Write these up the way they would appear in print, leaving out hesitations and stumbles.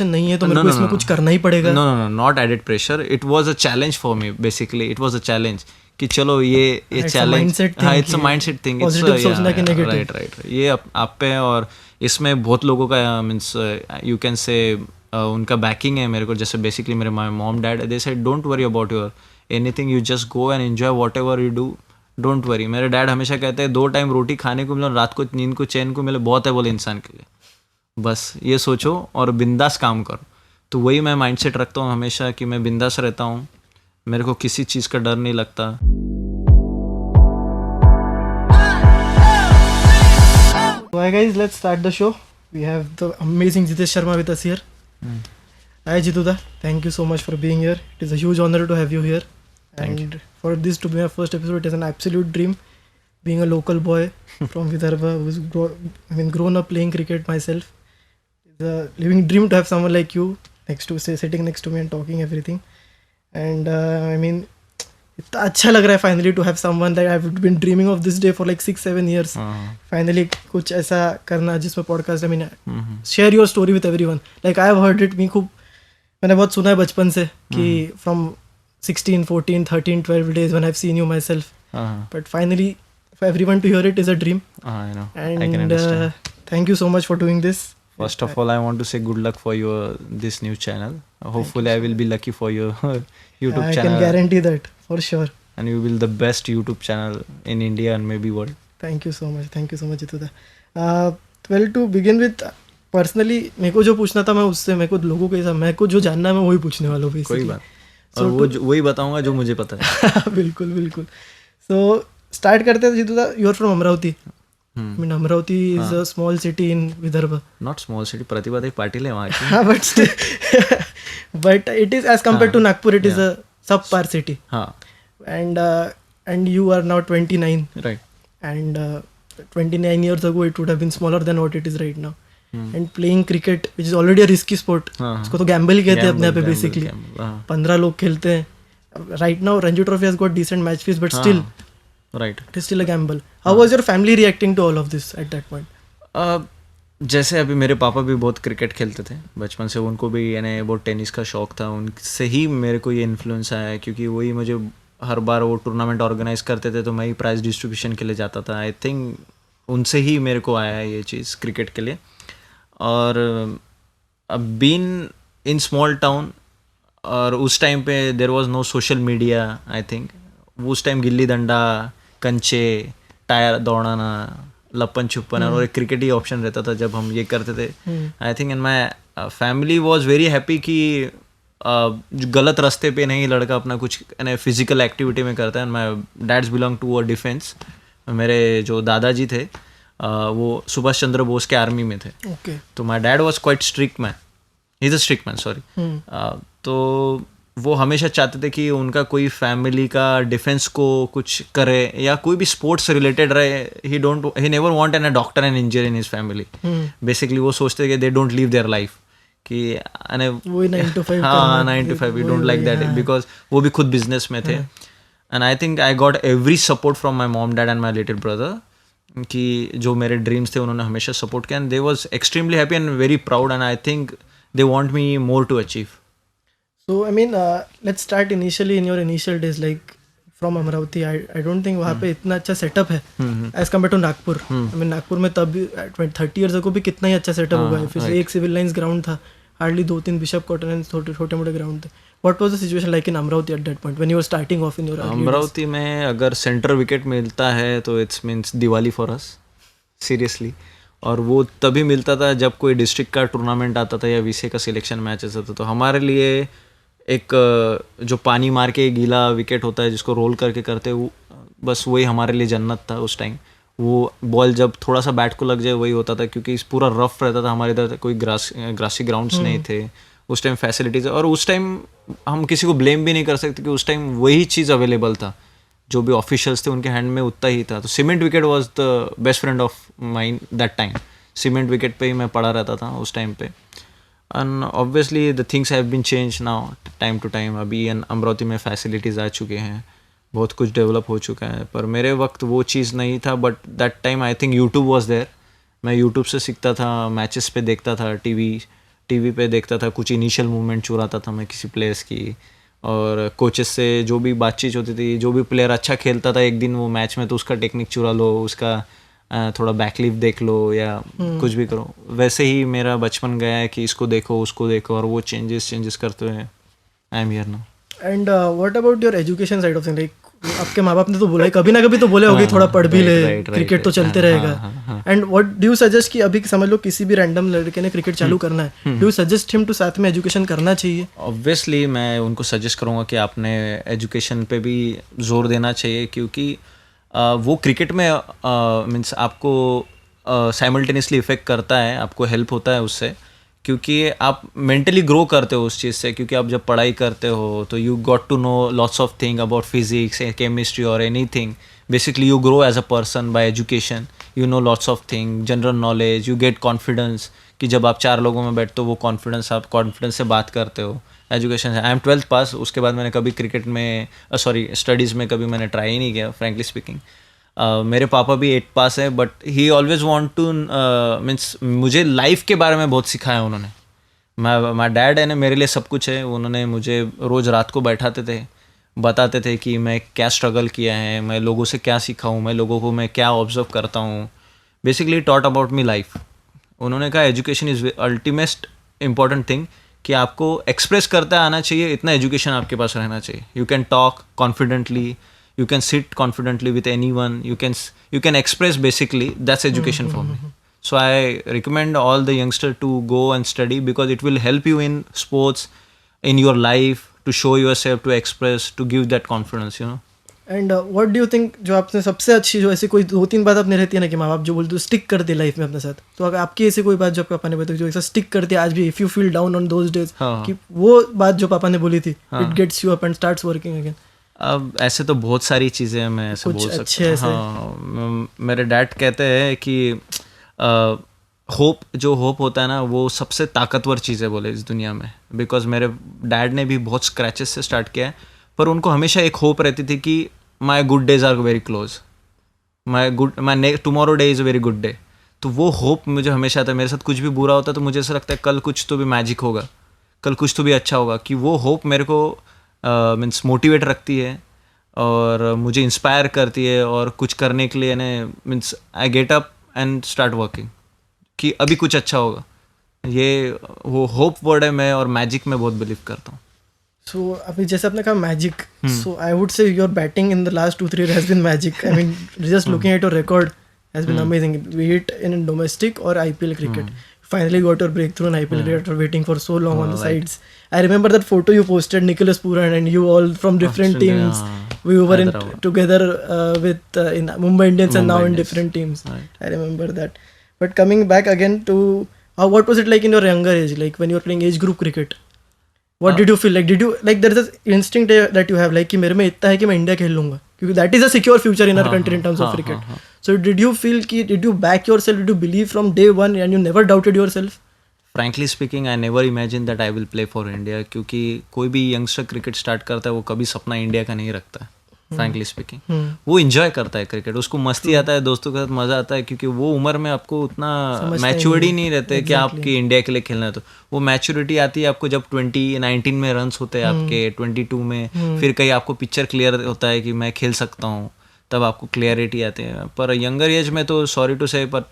नहीं है तो मेरे को इसमें कुछ करना ही पड़ेगा? No no no, not added pressure, it was a challenge for me basically, it was a challenge कि चलो ये चैलेंज, हाँ it's a mindset thing, it's सोचना कि नेगेटिव, राइट राइट, ये आप पे है। और इसमें बहुत लोगों का मीन्स यू कैन से उनका बैकिंग है मेरे को, जैसे बेसिकली मेरे my mom dad they said don't worry about your anything, you just go and enjoy whatever you do, don't worry. मेरे डैड हमेशा कहते हैं 2 टाइम रोटी खाने को मिले, रात को नींद को चैन को मिले, बहुत है बोले इंसान के लिए, बस ये सोचो और बिंदास काम करो। तो वही मैं माइंडसेट रखता हूँ हमेशा कि मैं बिंदास रहता हूँ, मेरे को किसी चीज़ का डर नहीं लगता। So hi guys, let's start the show. We have the amazing Jitesh Sharma with us here. Hi Jituda, thank you so much for being here. It is a huge honor to have you here. Thank And for this to be my first episode, it is an absolute dream. Being a local boy from Vidarbha who's grown up playing cricket myself. It's a living dream to have someone like you sitting next to me and talking everything. And इतना अच्छा लग रहा है finally to have someone that I have been dreaming of this day for like 6-7 years. Finally कुछ ऐसा करना जिसमें podcast share your story with everyone. Like I have heard it, मैंने बहुत सुना है बचपन से कि from 16, 14, 13, 12 days when I've seen you myself. But finally for everyone to hear it is a dream. I know. And I can understand. Thank you so much for doing this. First of all, I want to say good luck for this new channel. Hopefully, I will be lucky for your YouTube channel. I can guarantee that for sure. And you will be the best YouTube channel in India and maybe world. Thank you so much. Thank you so much, Jituda. Well, to begin with, personally मेरे को जो पूछना था मैं उससे, मेरे को लोगों के हिसाब, मेरे को जो जानना है मैं वही पूछने वाला हूँ basically. कोई बात, और वही बताऊंगा जो मुझे पता है. बिल्कुल बिल्कुल. So start करते हैं Jituda. You are from Amravati. I mean, Amravati is a small city in Vidarbha. Not small city. Pratibha Dev Patil है वहाँ की. हाँ, but still, but it is as compared to Nagpur, it is a subpar city. हाँ. And you are now 29. Right. And 29 years ago, it would have been smaller than what it is right now. And playing cricket, which is already a risky sport. इसको तो gamble कहते हैं अपने आप पे basically. 15 लोग खेलते हैं. Right now, Ranji Trophy has got decent match fees, but still. Right. It is still a gamble. How was your family reacting to all of this at that point? जैसे अभी मेरे पापा भी बहुत क्रिकेट खेलते थे बचपन से, उनको भी यानी बहुत टेनिस का शौक था, उनसे ही मेरे को ये इन्फ्लुएंस आया है, क्योंकि वही मुझे हर बार वो टूर्नामेंट ऑर्गेनाइज करते थे तो मैं ही प्राइज डिस्ट्रीब्यूशन के लिए जाता था. आई थिंक उनसे ही मेरे को आया है ये चीज़ क्रिकेट के लिए. और बीन इन स्मॉल टाउन, और उस टाइम पे there was no social media. I think उस टाइम गिल्ली डंडा, कंचे, टायर दौड़ाना, लपन छुपन और एक क्रिकेट ही ऑप्शन रहता था जब हम ये करते थे. I think and my family was very happy कि गलत रास्ते पे नहीं लड़का अपना कुछ फिजिकल एक्टिविटी में करता है. And my dads belong to a defence. मेरे जो दादाजी थे वो सुभाष चंद्र बोस के आर्मी में थे. तो my dad was quite strict man, he is a strict man, sorry. तो वो हमेशा चाहते थे कि उनका कोई फैमिली का डिफेंस को कुछ करे या कोई भी स्पोर्ट्स रिलेटेड रहे. He never want an a doctor and engineer in his family. Basically वो सोचते थे कि they don't live their life, कि वही 9 to 5. हाँ, 9 to 5 we don't like that, because वो भी खुद बिजनेस में थे. And I think I got every support from my mom dad and my little brother, कि जो मेरे ड्रीम्स थे उन्होंने हमेशा सपोर्ट किया. And they was extremely happy and very proud, and I think they want me more to achieve. So I mean, let's start initially in your initial days, like from Amravati. I don't think वहाँ पे इतना अच्छा setup है as compared to Nagpur. I mean, Nagpur में तब 30 years ago भी कितना ही अच्छा सेटअप होगा. फिर एक सिविल लाइंस ग्राउंड था, हार्डली 2-3 बिशप कॉटन एंड छोटे मोटे ग्राउंड थे. What was the situation like in Amravati at that point when you were starting off in your early days? Amravati में अगर सेंटर विकेट मिलता है तो it's means Diwali for us, seriously. और वो तभी मिलता था जब कोई डिस्ट्रिक्ट का टूर्नामेंट आता था या वीसी का सिलेक्शन मैचेस होता. तो हमारे लिए एक जो पानी मार के गीला विकेट होता है जिसको रोल करके करते वो, बस वही हमारे लिए जन्नत था उस टाइम. वो बॉल जब थोड़ा सा बैट को लग जाए वही होता था, क्योंकि इस पूरा रफ रहता था. हमारे इधर कोई ग्रासी ग्राउंड्स नहीं थे उस टाइम, फैसिलिटीज. और उस टाइम हम किसी को ब्लेम भी नहीं कर सकते कि उस टाइम वही चीज़ अवेलेबल था, जो भी ऑफिशियल्स थे उनके हैंड में उतना ही था. तो cement wicket was the best friend of mine that time. Cement wicket पे ही मैं पड़ा रहता था उस टाइम पे. And obviously the things have been change now time to time. अभी अमरावती में फैसिलिटीज़ आ चुके हैं, बहुत कुछ डेवलप हो चुका है, पर मेरे वक्त वो चीज़ नहीं था. But that time I think YouTube was there. मैं यूट्यूब से सीखता था, मैचेस पे देखता था, टीवी टीवी पे देखता था, कुछ इनिशियल मूवमेंट चुराता था मैं किसी प्लेयर्स की, और कोचेस से जो भी बातचीत होती थी, जो भी प्लेयर अच्छा खेलता था एक दिन वो मैच में, तो उसका टेक्निक चुरा लो, उसका थोड़ा बैकलिफ देख लो या कुछ भी करो। वैसे ही मेरा बचपन गया है कि इसको देखो उसको देखो, और वो चेंजेस करते हुए I am here now. And what about your education side of thing, like आपके माँ बाप ने तो बोला है, कभी ना कभी तो बोले होगे थोड़ा पढ़ भी ले, क्रिकेट तो चलते रहेगा। And what do you suggest कि अभी समझ लो किसी भी रैंडम लड़के ने क्रिकेट चालू करना है, do you suggest him to साथ में एजुकेशन करना चाहिए? ऑब्वियसली मैं उनको सजेस्ट करूँगा कि आपने एजुकेशन पे भी जोर देना चाहिए, क्योंकि वो क्रिकेट में मीन्स आपको साइमल्टेनियसली इफेक्ट करता है, आपको हेल्प होता है उससे, क्योंकि आप मेंटली ग्रो करते हो उस चीज़ से। क्योंकि आप जब पढ़ाई करते हो तो you got to know lots of thing about physics, chemistry और anything. Basically you grow as a person by education, you know lots of thing, general knowledge, you get confidence, कि जब आप 4 लोगों में बैठते हो वो कॉन्फिडेंस, आप कॉन्फिडेंस से बात करते हो। एजुकेशन है। आई एम 12th पास, उसके बाद मैंने कभी क्रिकेट में स्टडीज़ में कभी मैंने ट्राई ही नहीं किया, फ्रैंकली स्पीकिंग। मेरे पापा भी 8th पास है, but he always want two means मुझे लाइफ के बारे में बहुत सिखाया उन्होंने। माई डैड है ना, मेरे लिए सब कुछ है। उन्होंने मुझे रोज़ रात को बैठाते थे, बताते थे कि मैं क्या स्ट्रगल किया है, मैं लोगों से क्या सीखा हूँ, मैं लोगों को मैं क्या ऑब्जर्व करता हूँ। Basically taught about me life. उन्होंने कहा education is ultimate important thing, कि आपको एक्सप्रेस करता आना चाहिए, इतना एजुकेशन आपके पास रहना चाहिए। You can talk confidently, you can sit confidently with anyone, you can express, basically that's education for me. So I recommend all the youngsters to go and study, because it will help you in sports, in your life, to show yourself, to express, to give that confidence, you know. And what do you think, जो आपने सबसे अच्छी, जो ऐसी कोई 2-3 बात आपने रहती है ना कि माँ बाप जो बोलते स्टिक करते लाइफ में अपने साथ, तो अगर आपकी ऐसी कोई बात जो आपके पापा ने बताई जो ऐसा स्टिक करती है आज भी, if you feel down on those days, कि वो बात जो पापा ने बोली थी, it gets you up and starts working again? अब ऐसे तो बहुत सारी चीज़ें हैं, मैं ऐसे बोल सकता हूँ। हाँ, मेरे डैड कहते हैं कि होप होता है ना, वो सबसे ताकतवर चीज़ है बोले इस दुनिया में। बिकॉज मेरे डैड ने भी बहुत स्क्रैचेस से स्टार्ट किया है, पर उनको हमेशा एक होप रहती थी कि my good days are very close, my tomorrow day is a very good day. तो वो होप मुझे हमेशा आता है। मेरे साथ कुछ भी बुरा होता है तो मुझे ऐसा लगता है कल कुछ तो भी मैजिक होगा, कल कुछ तो भी अच्छा होगा। कि वो होप मेरे को मीन्स मोटिवेट रखती है और मुझे इंस्पायर करती है, और कुछ करने के लिए ना means I get up and start working, कि अभी कुछ अच्छा होगा। ये वो होप वर्ड है मैं, और मैजिक में बहुत बिलीव करता हूँ। सो अभी जैसे आपने कहा magic, so I would say your batting in the last 2-3 years has been magic. I mean just looking at your record has been amazing, be it in domestic और IPL cricket. Finally got your breakthrough in IPL cricket after waiting for so long on the sides. I remember that photo you posted, Nicholas Pooran and you all from different teams. We were together with in Mumbai Indians and now in different teams. Right. I remember that. But coming back again to what was it like in your younger age, like when you were playing age group cricket? What did you feel like? Did you like there is this instinct that you have like कि मेरे में इतना है कि मैं India खेल लूँगा, क्योंकि that is a secure future in our country in terms of cricket. So did you feel कि did you back yourself? Did you believe from day one and you never doubted yourself? Frankly speaking, I never imagined that I will play for India, क्योंकि कोई भी youngster cricket start करता है वो कभी सपना India का नहीं रखता है। फ्रैंकली स्पीकिंग वो इंजॉय करता है क्रिकेट, उसको मस्ती आता है, दोस्तों के साथ मजा आता है, क्योंकि वो उम्र में आपको उतना मैच्योरिटी नहीं रहते कि आपकी इंडिया के लिए खेलना है। तो वो मैच्योरिटी आती है आपको जब 2019 में रन्स होते हैं आपके, 22 में फिर कहीं आपको पिक्चर क्लियर होता है कि मैं खेल सकता हूँ, तब आपको क्लियरिटी आती है। पर यंगर एज में तो सॉरी टू से, पर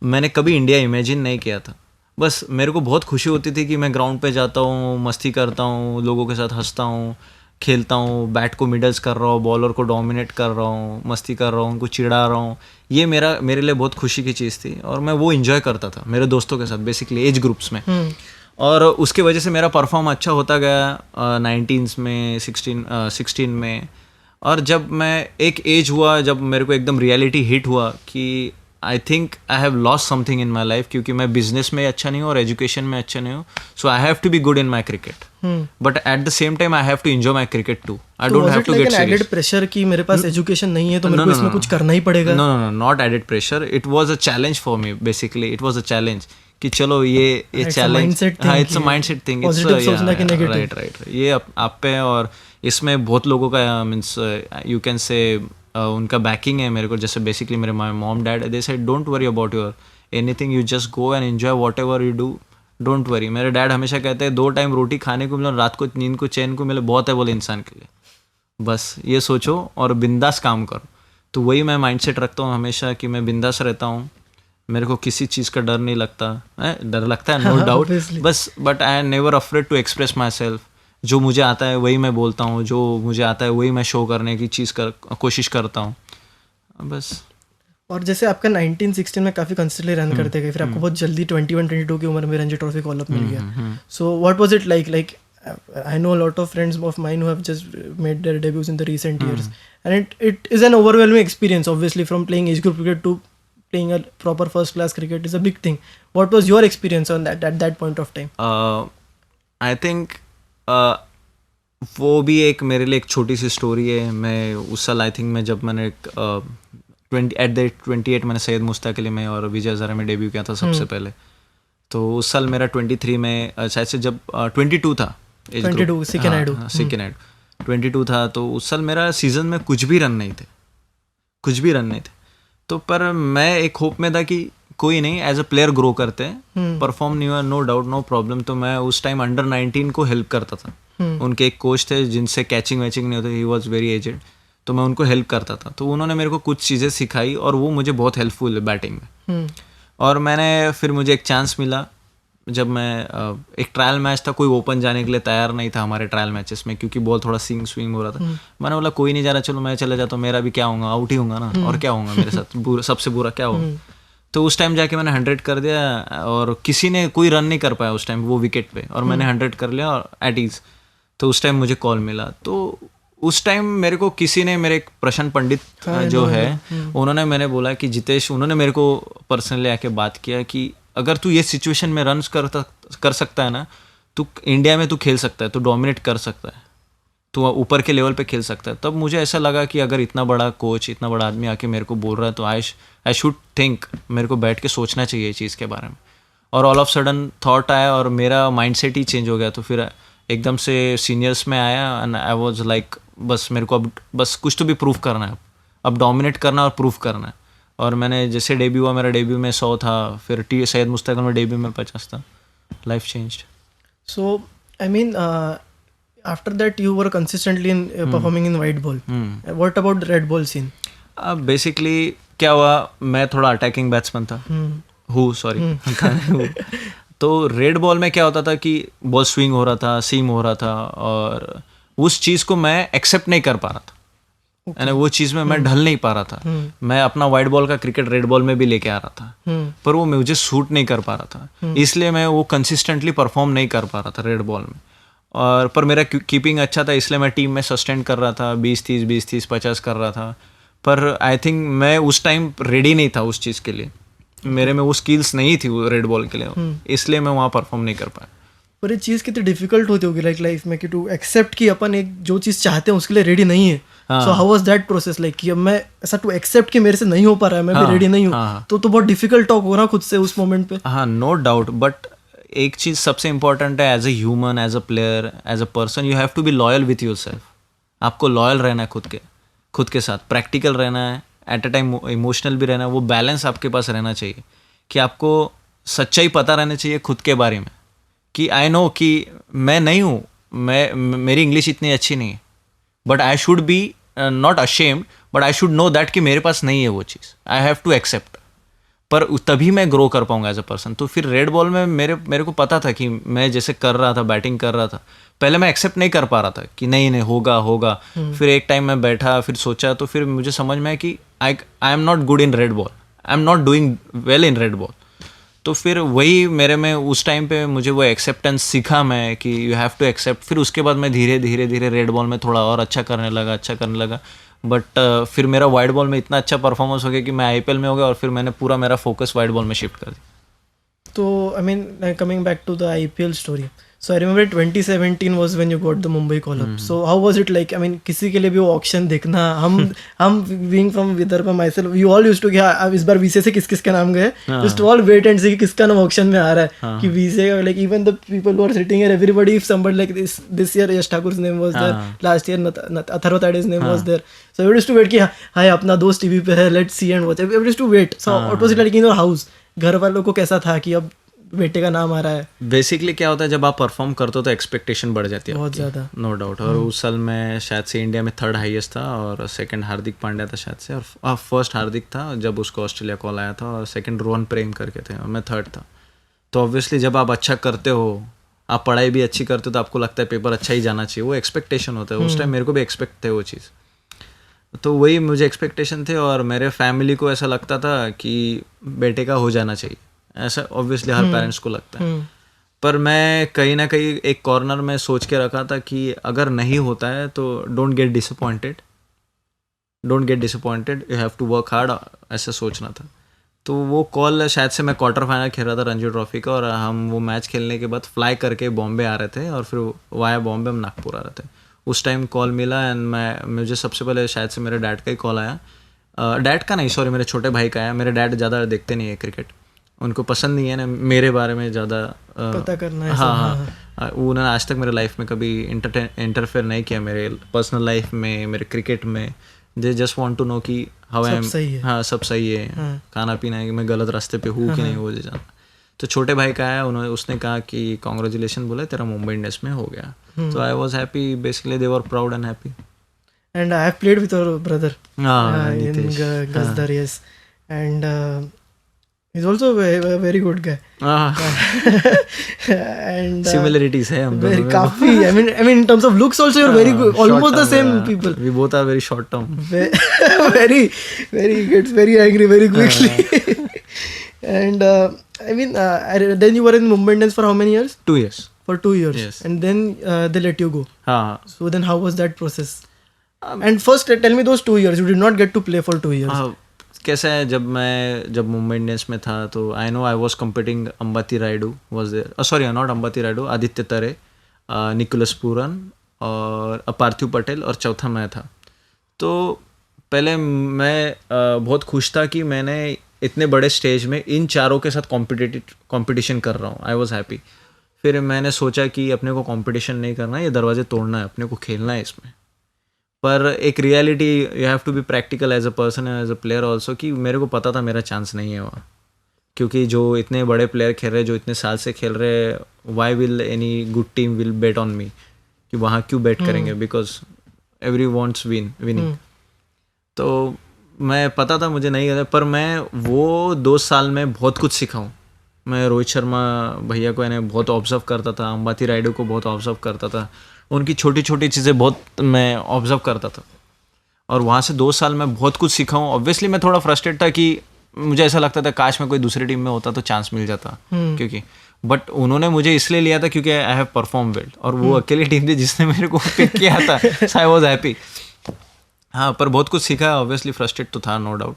मैंने कभी इंडिया इमेजिन नहीं किया था। बस मेरे को बहुत खुशी होती थी कि मैं ग्राउंड पे जाता हूँ, मस्ती करता हूँ, लोगों के साथ हंसता हूँ, खेलता हूँ, बैट को मिडल्स कर रहा हूँ, बॉलर को डोमिनेट कर रहा हूँ, मस्ती कर रहा हूँ, उनको चिढ़ा रहा हूँ। ये मेरे लिए बहुत खुशी की चीज़ थी, और मैं वो इन्जॉय करता था मेरे दोस्तों के साथ, बेसिकली एज ग्रुप्स में। और उसके वजह से मेरा परफॉर्म अच्छा होता गया 19s में, 16 में। और जब मैं एक एज हुआ जब मेरे को एकदम रियलिटी हिट हुआ कि I think I have lost something in my life, क्योंकि मैं बिजनेस में अच्छा नहीं हूँ और एजुकेशन में अच्छा नहीं हूँ। So I have to be good in my cricket, but at the same time I have to enjoy my cricket too. I don't have to get serious pressure कि मेरे पास एजुकेशन नहीं है तो मेरे को इसमें कुछ करना ही पड़ेगा। No, not added pressure. It was a challenge for me, basically it was a challenge कि चलो ये चैलेंज, हाँ it's a mindset thing, right. ये आप पे, और इसमें बहुत लोगों का मीन्स यू कैन से उनका बैकिंग है मेरे को। जैसे बेसिकली मेरे mom dad they said don't worry about your anything, you just go and enjoy whatever you do, don't worry. मेरे डैड हमेशा कहते हैं 2 टाइम रोटी खाने को मिले और रात को नींद को चैन को मिले बहुत है बोले इंसान के लिए। बस ये सोचो और बिंदास काम करो। तो वही मैं माइंडसेट रखता हूँ हमेशा कि मैं बिंदास रहता हूँ, मेरे को किसी चीज़ का डर नहीं लगता है। डर लगता है नो डाउट, बस but I am never afraid to express myself. जो मुझे आता है वही मैं बोलता हूँ, जो मुझे आता है वही मैं शो करने की कोशिश करता हूँ बस। और जैसे आपका 1916 में काफ़ी कंसिस्टेंटली रन करते गए, फिर आपको बहुत जल्दी 21-22 की उम्र में रणजी ट्रॉफी कॉल अप मिल गया। सो what was it like I know a lot of friends of mine who have just made their debuts in the recent years, and it is an overwhelming experience. Obviously, from playing age group cricket to playing a proper first class cricket is a big thing. What was your experience on that at that point of time? I think वो भी एक मेरे लिए एक छोटी सी story है। मैं उस साल आई थिंक मैं जब मैंने 28 मैंने सैयद मुश्ताक अली में और विजय हजारे में डेब्यू किया था सबसे पहले। तो उस साल मेरा 23 में शायद से जब 22 था, 22 सिक्की नाइडू 22 था। तो उस साल मेरा सीजन में कुछ भी रन नहीं थे। तो पर मैं एक होप में था कि कोई नहीं, एज अ प्लेयर ग्रो करते हैं, परफॉर्म नहीं हुआ नो डाउट नो प्रॉब्लम। तो मैं उस टाइम अंडर 19 को हेल्प करता था। उनके एक कोच थे जिनसे कैचिंग वैचिंग नहीं होती, ही वॉज वेरी एजेड, तो मैं उनको हेल्प करता था। तो उन्होंने मेरे को कुछ चीज़ें सिखाई और वो मुझे बहुत हेल्पफुल है बैटिंग में। और फिर मुझे एक चांस मिला जब मैं एक ट्रायल मैच था, कोई ओपन जाने के लिए तैयार नहीं था हमारे ट्रायल मैचेस में क्योंकि बॉल थोड़ा स्विंग हो रहा था। मैंने बोला कोई नहीं जा रहा, चलो मैं चले जाता हूँ, मेरा भी क्या होगा, आउट ही होगा ना, और क्या होगा मेरे साथ, सबसे बुरा क्या होगा। तो उस टाइम जाके मैंने 100 कर दिया और किसी ने कोई रन नहीं कर पाया उस टाइम वो विकेट पे, और मैंने 100 कर लिया और एट ईज। तो उस टाइम मुझे कॉल मिला। तो उस टाइम मेरे को किसी ने, मेरे एक प्रशांत पंडित जो है, उन्होंने मैंने बोला कि जितेश, उन्होंने मेरे को पर्सनली आके बात किया कि अगर तू ये सिचुएशन में रन कर सकता है ना, तू इंडिया में तू खेल सकता है, तू डोमिनेट कर सकता है, तू ऊपर के लेवल पे खेल सकता है। तब मुझे ऐसा लगा कि अगर इतना बड़ा कोच, इतना बड़ा आदमी आके मेरे को बोल रहा है तो आई शुड थिंक, मेरे को बैठ के सोचना चाहिए इस चीज़ के बारे में। और ऑल ऑफ सडन थॉट आया और मेरा माइंडसेट ही चेंज हो गया। तो फिर एकदम से सीनियर्स में आया एंड आई वाज लाइक बस मेरे को अब बस कुछ तो भी प्रूव करना है, अब डोमिनेट करना और प्रूव करना है। और मैंने जैसे डेब्यू हुआ, मेरा डेब्यू में 100 था, फिर सैयद मुश्ताक में डेब्यू में 50 था। Life changed. So I mean after that you were consistently in performing in white ball. What about red ball scene? Basically क्या हुआ, मैं थोड़ा अटैकिंग बैट्समैन था, तो रेड बॉल में क्या होता था कि बॉल स्विंग हो रहा था, सीम हो रहा था, और उस चीज़ को मैं एक्सेप्ट नहीं कर पा रहा था। यानी वो चीज़ में मैं ढल नहीं पा रहा था। मैं अपना वाइट बॉल का क्रिकेट रेड बॉल में भी लेके आ रहा था, पर वो मुझे सूट नहीं कर पा रहा था, इसलिए मैं वो कंसिस्टेंटली परफॉर्म नहीं कर पा रहा था रेड बॉल में। और पर मेरा कीपिंग अच्छा था, इसलिए मैं टीम में सस्टेन कर रहा था, 20-30 50 कर रहा था। पर आई थिंक मैं उस टाइम रेडी नहीं था उस चीज़ के लिए, मेरे में वो स्किल्स नहीं थी वो रेड बॉल के लिए, इसलिए मैं वहाँ परफॉर्म नहीं कर पाया। पर ये चीज़ कितनी डिफिकल्ट होती होगी लाइफ में कि टू एक्सेप्ट कि अपन एक जो चीज़ चाहते हैं उसके लिए रेडी नहीं है। सो how was that process like कि अब मैं ऐसा टू एक्सेप्ट कि मेरे से नहीं हो पा रहा है, मैं भी रेडी नहीं हूँ, तो बहुत डिफिकल्ट टॉक हो रहा खुद से उस मोमेंट पे। हाँ, नो डाउट, बट एक चीज़ सबसे इंपॉर्टेंट है, as a human, as a player, as a person, you have to be loyal with yourself. आपको लॉयल रहना है खुद के साथ, प्रैक्टिकल रहना है, एट अ टाइम इमोशनल भी रहना है। वो बैलेंस आपके पास रहना चाहिए कि आपको सच्चाई पता रहना चाहिए खुद के बारे में कि आई नो कि मैं नहीं हूँ, मेरी इंग्लिश इतनी अच्छी नहीं है, but I should be not ashamed, but I should know that कि मेरे पास नहीं है वो चीज़, आई हैव टू एक्सेप्ट। पर तभी मैं ग्रो कर पाऊंगा एज अ पर्सन। तो फिर रेड बॉल में मेरे को पता था कि मैं जैसे कर रहा था, बैटिंग कर रहा था, पहले मैं एक्सेप्ट नहीं कर पा रहा था कि नहीं होगा। फिर एक टाइम मैं बैठा, फिर सोचा, तो फिर मुझे समझ में आया कि आई am not good in red ball, I am not doing well in red ball. तो फिर वही मेरे में उस टाइम पे मुझे वो एक्सेप्टेंस सीखा मैं कि यू हैव टू एक्सेप्ट। फिर उसके बाद मैं धीरे धीरे रेड बॉल में थोड़ा और अच्छा करने लगा। बट फिर मेरा वाइट बॉल में इतना अच्छा परफॉर्मेंस हो गया कि मैं IPL में हो गया, और फिर मैंने पूरा मेरा फोकस वाइट बॉल में शिफ्ट कर दिया। तो I mean coming back to the IPL story, so I remember 2017 was when you got the Mumbai call up. So how was it like? I mean किसी के लिए भी वो ऑक्शन देखना, हम being from Vidarbha myself, we all used to कि अब इस बार VC से किस के नाम गए, जस्ट ऑल वेट एंड सी कि किसका नाम ऑक्शन में आ रहा है कि VC, like even the people who are sitting here, everybody, if somebody like this year Yash Thakur's name was there, last year Atharva Taide's name was there, so every used to wait कि hi अपना दोस्त टीवी पे है, let's see and watch, every used to wait. So what was it like in your house? घर वालों को कैसा था कि अब बेटे का नाम आ रहा है बेसिकली क्या होता है जब आप परफॉर्म करते हो तो एक्सपेक्टेशन बढ़ जाती है बहुत ज़्यादा। No doubt. और उस साल मैं शायद से इंडिया में 3rd हाईएस्ट था और 2nd हार्दिक पांड्या था शायद से, और 1st हार्दिक था जब उसको ऑस्ट्रेलिया कॉल आया था, और 2nd रोहन प्रेम करके थे और मैं 3rd था। तो ऑब्वियसली जब आप अच्छा करते हो, आप पढ़ाई भी अच्छी करते हो, तो आपको लगता है पेपर अच्छा ही जाना चाहिए, वो एक्सपेक्टेशन होता है। उस टाइम मेरे को भी एक्सपेक्ट थे वो चीज़, तो वही मुझे एक्सपेक्टेशन थे। और मेरे फैमिली को ऐसा लगता था कि बेटे का हो जाना चाहिए, ऐसा ऑब्वियसली हर पेरेंट्स को लगता है। पर मैं कहीं ना कहीं एक कॉर्नर में सोच के रखा था कि अगर नहीं होता है तो don't get disappointed, you have to work hard, ऐसा सोचना था। तो वो कॉल शायद से मैं क्वार्टर फाइनल खेल रहा था रणजी ट्रॉफी का, और हम वो मैच खेलने के बाद फ्लाई करके बॉम्बे आ रहे थे, और फिर वाया बॉम्बे हम नागपुर आ रहे थे। उस टाइम कॉल मिला एंड मुझे सबसे पहले शायद से मेरे डैड का ही कॉल आया। डैड का नहीं, सॉरी, मेरे छोटे भाई का आया। मेरे डैड ज़्यादा देखते नहीं है क्रिकेट, उनको पसंद नहीं है ना मेरे बारे में ज़्यादा पता करना है। हाँ, उन्होंने आज तक मेरे लाइफ में कभी इंटरफेयर नहीं किया मेरे पर्सनल लाइफ में, मेरे क्रिकेट में। They just want to know कि हाउ आई एम, हाँ सब सही है, खाना पीना है, मैं गलत रास्ते पे हूँ कि नहीं, वो जाना। तो छोटे भाई का आया, उसने कहा कि कॉन्ग्रेचुलेशन बोले, तेरा मुंबई इंडियंस में हो गया। So I was happy. Basically, they were proud and happy. And I have played with your brother in Gazdar, yes. And he's also a very good guy. And similarities है हम very काफी. I mean in terms of looks also you're very good. Almost the same people. We both are very short term. very gets very angry very quickly. And I mean then you were in Mumbai Indians for how many years? 2 years. For 2 years. Yes. And then they let you go. हाँ. So then how was that process? And first tell me those 2 years. You did not get to play for 2 years. कैसा है, जब Mumbai Indians में था तो I know I was competing, Ambati Rayudu was there, sorry not Ambati Rayudu, Aditya Tare, Nicholas पूरन और पार्थिव पटेल, और चौथा मैं था। तो पहले मैं बहुत खुश था कि मैंने इतने बड़े स्टेज में इन चारों के साथ कॉम्पिटिशन कर रहा हूँ। I was happy. फिर मैंने सोचा कि अपने को कंपटीशन नहीं करना है, ये दरवाजे तोड़ना है, अपने को खेलना है इसमें। पर एक reality, you have to be practical as a person as a player also, कि मेरे को पता था मेरा चांस नहीं है वहाँ, क्योंकि जो इतने बड़े प्लेयर खेल रहे, जो इतने साल से खेल रहे, why will any good team will bet on me, कि वहाँ क्यों बेट करेंगे, बिकॉज एवरी वॉन्ट्स विनिंग। तो मैं पता था मुझे नहीं, पर मैं वो 2 साल में बहुत कुछ सीखा हूँ। मैं रोहित शर्मा भैया को बहुत ऑब्जर्व करता था, अंबाती रायडू को बहुत ऑब्जर्व करता था, उनकी छोटी छोटी चीज़ें बहुत मैं ऑब्जर्व करता था, और वहाँ से 2 साल में बहुत कुछ सीखा हूँ। ऑब्वियसली मैं थोड़ा फ्रस्ट्रेट था कि मुझे ऐसा लगता था काश मैं कोई दूसरी टीम में होता तो चांस मिल जाता, क्योंकि बट उन्होंने मुझे इसलिए लिया था क्योंकि आई हैव परफॉर्म वेल, और वो अकेली टीम थी जिसने मेरे को पिक किया था। सो आई वॉज हैप्पी। हाँ, पर बहुत कुछ सीखा है। ऑब्वियसली फ्रस्ट्रेट तो था, नो डाउट,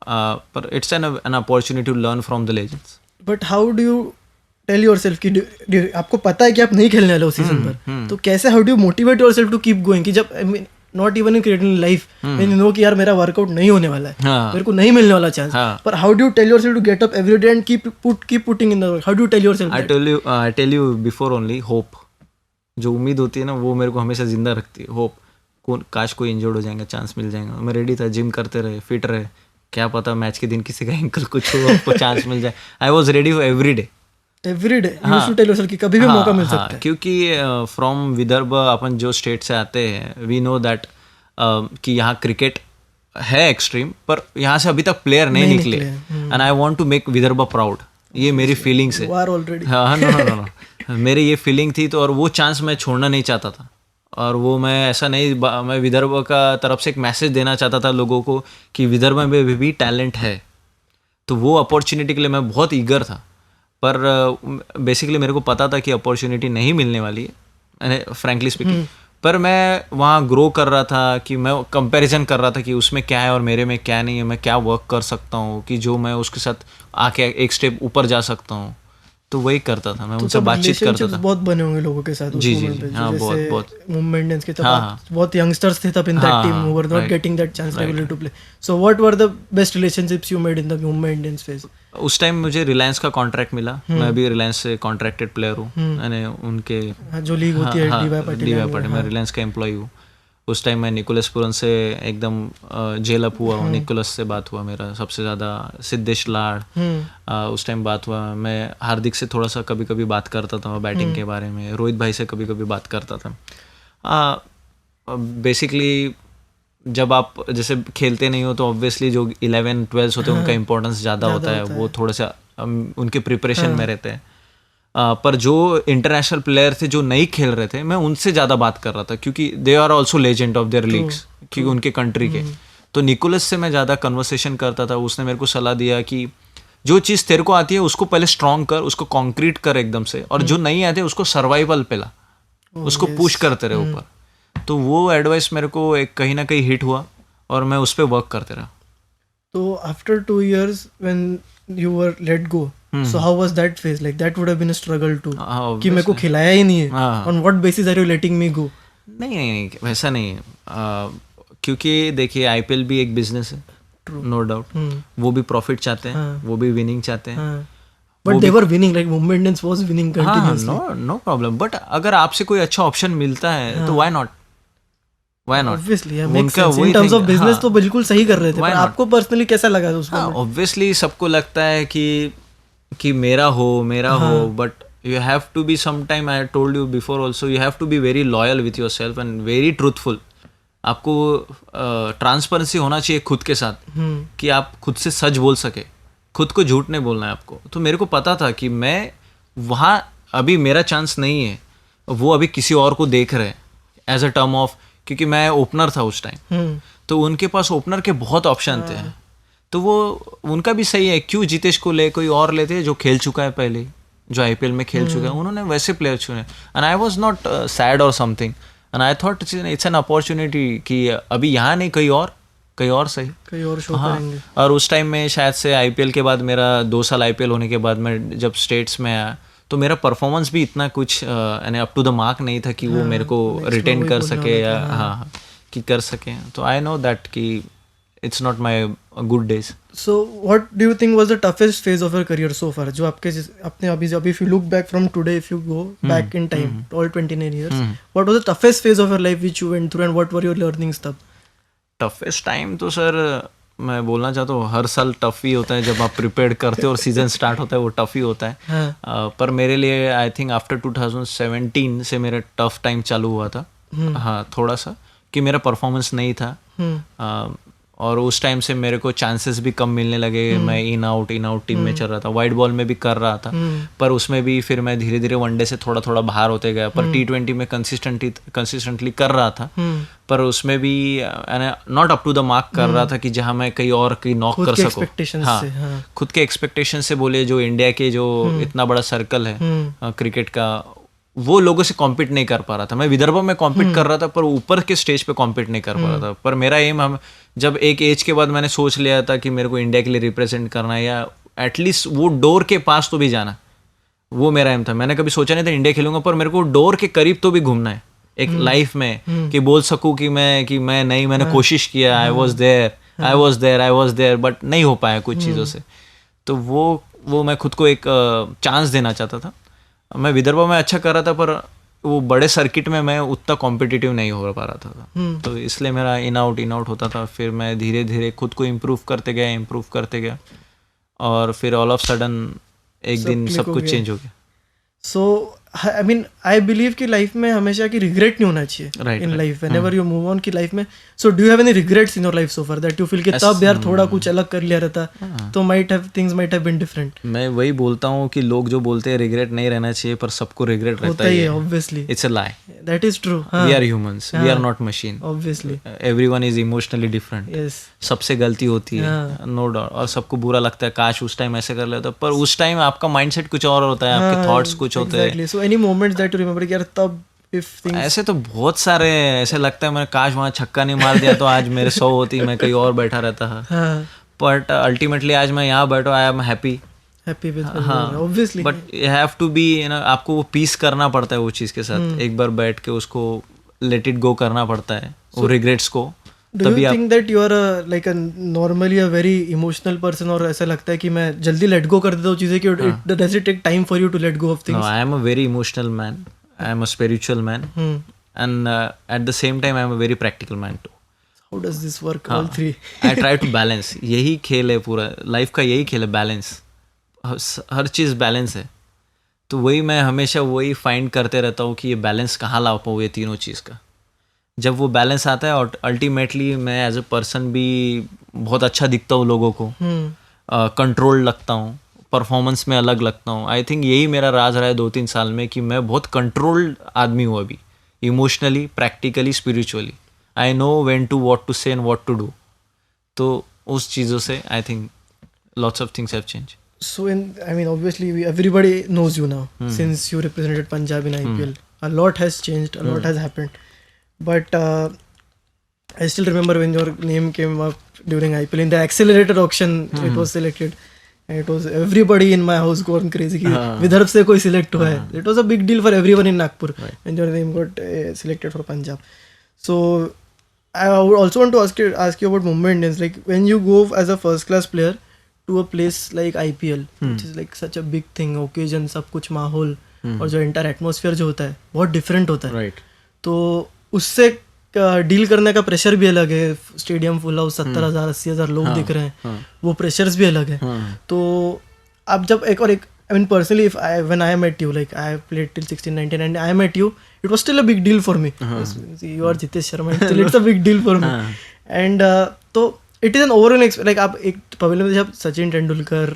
पर it's an opportunity to learn from the legends. But how do you tell yourself कि आपको पता है कि आप नहीं खेलने वाले उस सीजन पर, तो कैसे, how do you motivate yourself to keep going, कि जब I mean not even in cricket, in life, when you know कि यार मेरा वर्कआउट नहीं होने वाला है, मेरे को नहीं मिलने वाला चांस, पर how do you tell yourself to get up every day and keep putting in the work? How do you tell yourself? I tell you before only, hope, जो उम्मीद होती है ना, वो मेरे को हमेशा जिंदा रखती है। होप, काश कोई इंजर्ड हो जाएगा, चांस मिल जाएगा। मैं रेडी था, जिम करते रहे, फिट रहे, क्या पता मैच के दिन किसी का एंकल कुछ हो, आपको चांस मिल जाए। I was ready every day you used to tell yourself कि कभी भी मौका मिल सकता है। क्योंकि फ्रॉम विदर्भ, अपन जो स्टेट से आते हैं, वी नो दैट कि यहाँ क्रिकेट है एक्सट्रीम, पर यहाँ से अभी तक प्लेयर नहीं निकले, and I want to make Vidarbha proud. ये मेरी फीलिंग्स है। हाँ, नो, मेरी ये फीलिंग थी, तो और वो चांस मैं छोड़ना नहीं चाहता था। और वो मैं ऐसा नहीं, मैं विदर्भ का तरफ से एक मैसेज देना चाहता था लोगों को कि विदर्भ में भी टैलेंट है। तो वो अपॉर्चुनिटी के लिए मैं बहुत ईगर था, पर बेसिकली मेरे को पता था कि अपॉर्चुनिटी नहीं मिलने वाली है, फ्रैंकली स्पीकिंग। पर मैं वहाँ ग्रो कर रहा था, कि मैं कंपैरिजन कर रहा था कि उसमें क्या है और मेरे में क्या नहीं है, मैं क्या वर्क कर सकता हूँ कि जो मैं उसके साथ आके एक स्टेप ऊपर जा सकता हूँ। तो वही करता था मैं, उनसे बातचीत करता था। बहुत बने होंगे लोगों के साथ। जी, हाँ, बहुत मुंबई इंडियंस के तब बहुत यंगस्टर्स थे तब in that team who were not getting that chance regularly to play. So what were the best relationships you made in the Mumbai Indians phase? उस टाइम मुझे रिलायंस का कॉन्ट्रैक्ट मिला। मैं भी रिलायंस से कॉन्ट्रैक्टेड प्लेयर हूँ, मैंने उनके जो लीग होती है, डी वाई पाटिल, मैं रिलायंस का एम्प्लॉय हूँ। उस टाइम मैं निकोलस पुरन से एकदम जेल अप हुआ हूँ। निकोलस से बात हुआ मेरा सबसे ज़्यादा, सिद्धेश लाड उस टाइम बात हुआ। मैं हार्दिक से थोड़ा सा कभी कभी बात करता था बैटिंग के बारे में, रोहित भाई से कभी कभी बात करता था। बेसिकली जब आप जैसे खेलते नहीं हो तो ऑब्वियसली जो 11-12 होते हैं उनका इम्पोर्टेंस ज़्यादा होता है, वो थोड़ा सा उनके प्रिपरेशन में रहते हैं। पर जो इंटरनेशनल प्लेयर थे जो नहीं खेल रहे थे, मैं उनसे ज़्यादा बात कर रहा था क्योंकि they are also legend of their leagues, क्योंकि उनके कंट्री के। तो निकोलस से मैं ज़्यादा कन्वर्सेशन करता था। उसने मेरे को सलाह दिया कि जो चीज़ तेरे को आती है उसको पहले स्ट्रॉन्ग कर, उसको कॉन्क्रीट कर एकदम से, और जो नहीं आते उसको सर्वाइवल पे ला, उसको पुश करते रहे ऊपर। तो वो एडवाइस मेरे को एक कहीं ना कहीं हिट हुआ और मैं उस पर वर्क करते रहा। तो after 2 years when you were let go, so how was that phase? Like that would have been a struggle too. कि मेरे को खिलाया ही नहीं है. On what basis are you letting me go? नहीं वैसा नहीं है, क्योंकि देखिए आईपीएल भी एक बिजनेस है, नो डाउट। वो भी प्रॉफिट चाहते हैं, वो भी विनिंग चाहते हैं। But they were winning, like Mumbai Indians was winning continuously. No problem. But अगर आपसे कोई अच्छा ऑप्शन मिलता है तो why not? Obviously, yeah, makes sense. In terms of business तो बिल्कुल सही कर रहे थे, पर आपको पर्सनली कैसा लगा उसमें? ऑब्वियसली सबको लगता है कि मेरा हो, but you have to be sometime, I told you before also, you have to be very loyal with yourself and very truthful. आपको ट्रांसपेरेंसी होना चाहिए खुद के साथ, कि आप खुद से सच बोल सके, खुद को झूठ नहीं बोलना है आपको। तो मेरे को पता था कि मैं वहाँ अभी मेरा चांस नहीं है, वो अभी किसी और को देख रहे हैं एज अ टर्म ऑफ, क्योंकि मैं ओपनर था उस टाइम, तो उनके पास ओपनर के बहुत ऑप्शन थे। तो वो उनका भी सही है, क्यों जितेश को ले, कोई और लेते जो खेल चुका है पहले, जो आईपीएल में खेल चुका है, उन्होंने वैसे प्लेयर चुने। And I was not sad or something, and I thought it's an opportunity कि अभी यहाँ नहीं, कहीं और सही, कहीं और शो करेंगे। और उस टाइम में शायद से आईपीएल के बाद, मेरा 2 साल आईपीएल होने के बाद मैं जब स्टेट्स में आया, तो मेरा परफॉर्मेंस भी इतना कुछ यानी अप टू द मार्क नहीं था कि वो मेरे को रिटेन कर सके या कि कर सके। तो आई नो दैट कि it's not my good days. So what do you think was the toughest phase of your career so far? जो आपके अपने अभी if you look back from today, if you go back in time all 29 years, what was the toughest phase of your life which you went through and what were your learnings तब? Toughest time तो sir मैं बोलना चाहता हूँ, हर साल tough ही होता है। जब आप प्रिपेयर करते हो और सीजन स्टार्ट होता है, वो टफ ही होता है। पर मेरे लिए आई थिंक आफ्टर 2017 से मेरा टफ टाइम चालू हुआ था। थोड़ा सा कि मेरा परफॉर्मेंस नहीं था, और उस टाइम से मेरे को चांसेस भी कम मिलने लगे। मैं इन आउट टीम में चल रहा था, वाइट बॉल में भी कर रहा था, पर उसमें भी फिर मैं धीरे धीरे वनडे से थोड़ा बाहर होते गया। पर T20 में कंसिस्टेंटली कर रहा था, पर उसमें भी not up to the mark कर रहा था कि जहां मैं कहीं और कहीं नॉक कर सकूं। खुद के एक्सपेक्टेशन से बोले, जो इंडिया के जो इतना बड़ा सर्कल है क्रिकेट का, वो लोगों से कॉम्पीट नहीं कर पा रहा था। मैं विदर्भ में कॉम्पीट कर रहा था, पर ऊपर के स्टेज पे कॉम्पीट नहीं कर पा रहा था। पर मेरा एम, जब एक एज के बाद मैंने सोच लिया था कि मेरे को इंडिया के लिए रिप्रेजेंट करना है, या एटलीस्ट वो डोर के पास तो भी जाना, वो मेरा एम था। मैंने कभी सोचा नहीं था इंडिया खेलूंगा, पर मेरे को डोर के करीब तो भी घूमना है एक लाइफ में, कि बोल सकूं कि मैंने कोशिश किया, आई वॉज देयर, बट नहीं हो पाया कुछ चीज़ों से। तो वो मैं खुद को एक चांस देना चाहता था। मैं विदर्भ में अच्छा कर रहा था, पर वो बड़े सर्किट में मैं उतना कॉम्पिटिटिव नहीं हो पा रहा था। तो इसलिए मेरा इन आउट होता था। फिर मैं धीरे धीरे खुद को इम्प्रूव करते गया, और फिर ऑल ऑफ सडन एक दिन सब कुछ चेंज हो गया। सो आई मीन आई बिलीव कि लाइफ में हमेशा की रिग्रेट नहीं होना चाहिए in life, whenever you move on की लाइफ में। So do you have any regrets in your life so far that you feel कि तब यार थोड़ा कुछ अलग कर लिया रहता तो things might have been different? मैं वही बोलता हूँ कि लोग जो बोलते हैं रिग्रेट नहीं रहना चाहिए, पर सबको रिग्रेट रहता है। Obviously it's a lie, that is true. We are humans, we are not machine. Obviously everyone is emotionally different. सबसे गलती होती है, नो डाउट, और सबको बुरा लगता है, काश उस टाइम ऐसे कर लेता। पर उस टाइम आपका माइंडसेट कुछ और होता है, आपके थॉट्स कुछ होते हैं। So any moments that you remember कि यार तब ऐसे तो बहुत सारे ऐसे लगता है, मैंने काश वहाँ छक्का नहीं मार दिया तो आज मेरे 100 होती, मैं कहीं और बैठा रहता। बट अल्टीमेटली आज मैं यहाँ बैठा, I am happy with, obviously. But you have to be, आपको वो पीस करना पड़ता है वो चीज़ के साथ। एक बार बैठ के उसको लेट इट गो करना पड़ता है, वो रिग्रेट्स को। Do you think that you are like a normally a very emotional person, और ऐसा लगता है कि मैं जल्दी let go कर देता हूँ चीज़ें, कि does it take time for you to let go of things? No, I am a very emotional man. I am a spiritual man. and at the same time I am a very practical man too. How does this work, all three? I try to balance. यही खेल है पूरा life का, यही खेल है balance. हर चीज़ balance है, तो वही मैं हमेशा वही फाइंड करते रहता हूँ कि ये बैलेंस कहाँ ला पाऊँ ये तीनों चीज़ का. जब वो बैलेंस आता है और अल्टीमेटली मैं एज अ पर्सन भी बहुत अच्छा दिखता हूँ लोगों को, कंट्रोल लगता हूँ, परफॉर्मेंस में अलग लगता हूँ. आई थिंक यही मेरा राज रहा है 2-3 साल में कि मैं बहुत कंट्रोल्ड आदमी हूँ अभी, emotionally, practically, spiritually. I know when to what to say and what to do. तो उस चीज़ों से I think lots of things have change. So I mean, obviously, everybody knows you now since you represented Punjab in IPL. A lot has changed, a lot has happened. But I still remember when your name came up during IPL in the accelerated auction. It was selected, and it was everybody in my house going crazy. कि विदर्भ से कोई select हुआ है. It was a big deal for everyone in Nagpur when your name got selected for Punjab. So I would also want to ask you about Mumbai Indians. Like when you go as a first class player to a place like IPL, which is like such a big thing, occasion, सब कुछ माहौल और जो entire atmosphere जो होता है बहुत different होता है. राइट. तो उससे डील करने का प्रेशर भी अलग है. स्टेडियम फुल हाउस 70,000 80,000 लोग दिख रहे हैं, वो प्रेशर्स भी अलग है. तो आप जब एक I mean personally, when I met you, like I played till 16-19 and I met you, it was still a big deal for me. You are Jitesh Sharma, still it's a big deal for me. And तो it is an overall experience. Like आप एक pavilion में जब Sachin Tendulkar,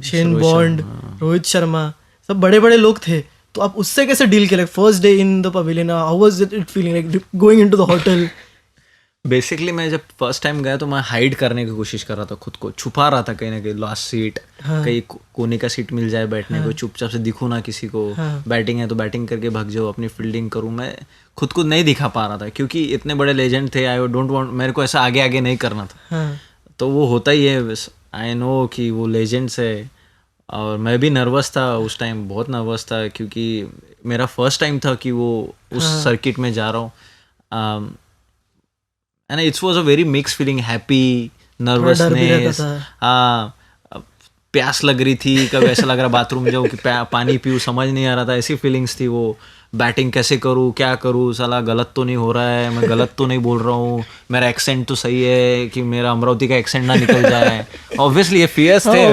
Shane bond, Rohit Sharma, सब बड़े बड़े लोग थे, तो आप उससे कैसे डील किया? Like first day in the pavilion, how was it feeling like going into the hotel? Basically मैं जब फर्स्ट टाइम गया तो मैं हाइड करने की कोशिश कर रहा था, खुद को छुपा रहा था कहीं ना कहीं. लास्ट सीट, कहीं कोने का सीट मिल जाए बैठने को, चुपचाप से दिखूँ ना किसी को. बैटिंग है तो बैटिंग करके भाग जाओ, अपनी फील्डिंग करूँ. मैं खुद को नहीं दिखा पा रहा था क्योंकि इतने बड़े लेजेंड थे. आई डोंट वांट, मेरे को ऐसा आगे आगे नहीं करना था. तो वो होता ही है, आई नो कि वो लेजेंड्स है. और मैं भी नर्वस था उस टाइम, बहुत नर्वस था क्योंकि मेरा फर्स्ट टाइम था कि वो उस सर्किट में जा रहा हूँ. And it's was a very mix feeling, happy, nervousness, प्यास लग रही थी, कभी ऐसा लग रहा बाथरूम जाऊँ कि पानी पीऊँ, समझ नहीं आ रहा था. ऐसी फीलिंग्स थी. वो बैटिंग कैसे करूँ, क्या करूँ, साला गलत तो नहीं हो रहा है, मैं गलत तो नहीं बोल रहा हूँ, मेरा एक्सेंट तो सही है कि मेरा अमरावती का एक्सेंट ना निकल जाए. ऑब्वियसली ये फियर्स थे.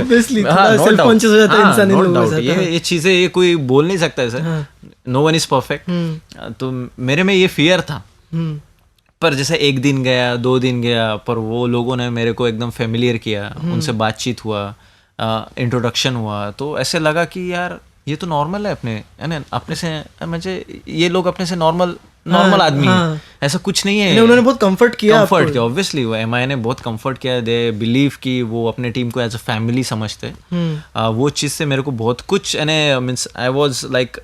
ये चीज़ें ये कोई बोल नहीं सकता है sir, no one is perfect. तो मेरे में ये फियर था. पर जैसे 1 दिन गया, 2 दिन गया, पर वो लोगों ने मेरे को एकदम फेमिलियर किया, उनसे बातचीत हुआ, इंट्रोडक्शन हुआ, तो ऐसे लगा कि यार ये तो नॉर्मल है अपने से, मुझे ये लोग अपने से नॉर्मल आदमी है, ऐसा कुछ नहीं है. उन्होंने बहुत कंफर्ट किया. ऑब्वियसली MI ने बहुत कंफर्ट किया. दे बिलीव कि वो अपने टीम को एज अ फैमिली समझते. वो चीज़ से मेरे को बहुत कुछ मीन्स आई वाज लाइक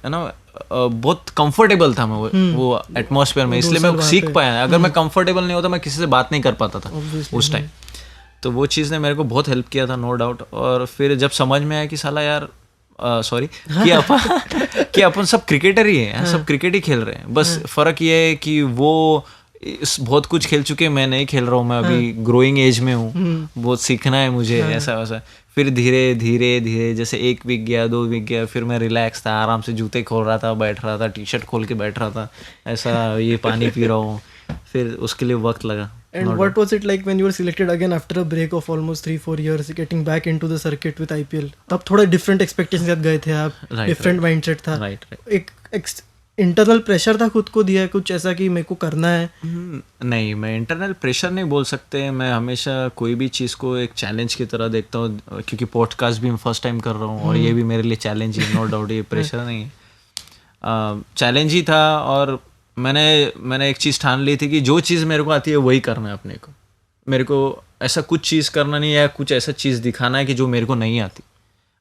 बहुत कंफर्टेबल था मैं वो एटमॉस्फेयर में, इसलिए मैं सीख पाया. अगर मैं कंफर्टेबल नहीं होता मैं किसी से बात नहीं कर पाता था उस टाइम. तो वो चीज़ ने मेरे को बहुत हेल्प किया था, नो डाउट. और फिर जब समझ में आया कि साला यार कि अपन सब क्रिकेटर ही हैं, सब क्रिकेट ही खेल रहे हैं. बस फर्क ये है कि वो बहुत कुछ खेल चुके हैं, मैं नहीं खेल रहा हूँ. मैं अभी ग्रोइंग एज में हूँ, बहुत सीखना है मुझे, ऐसा वैसा. फिर धीरे धीरे जैसे 1 वीक गया, 2 वीक गया, फिर मैं रिलैक्स था, आराम से जूते खोल रहा था, बैठ रहा था, टी-शर्ट खोल के बैठ रहा था, ऐसा ये पानी पी रहा हूँ. फिर उसके लिए वक्त लगा. And what was it like when you were selected again after a break of almost 3-4 years, getting back into the circuit with IPL? तब थोड़ा different expectations के साथ गए थे आप, different mindset था. एक इंटरनल प्रेशर था खुद को दिया कुछ ऐसा कि मेरे को करना है? नहीं, मैं इंटरनल प्रेशर नहीं बोल सकते. मैं हमेशा कोई भी चीज़ को एक चैलेंज की तरह देखता हूँ, क्योंकि पॉडकास्ट भी मैं फर्स्ट टाइम कर रहा हूँ और ये भी मेरे लिए चैलेंज ही, नो डाउट. ये प्रेशर नहीं है, चैलेंज ही था. और मैंने एक चीज़ ठान ली थी कि जो चीज़ मेरे को आती है वही करना है अपने को. मेरे को ऐसा कुछ चीज़ करना नहीं है, कुछ ऐसा चीज़ दिखाना है कि जो मेरे को नहीं आती.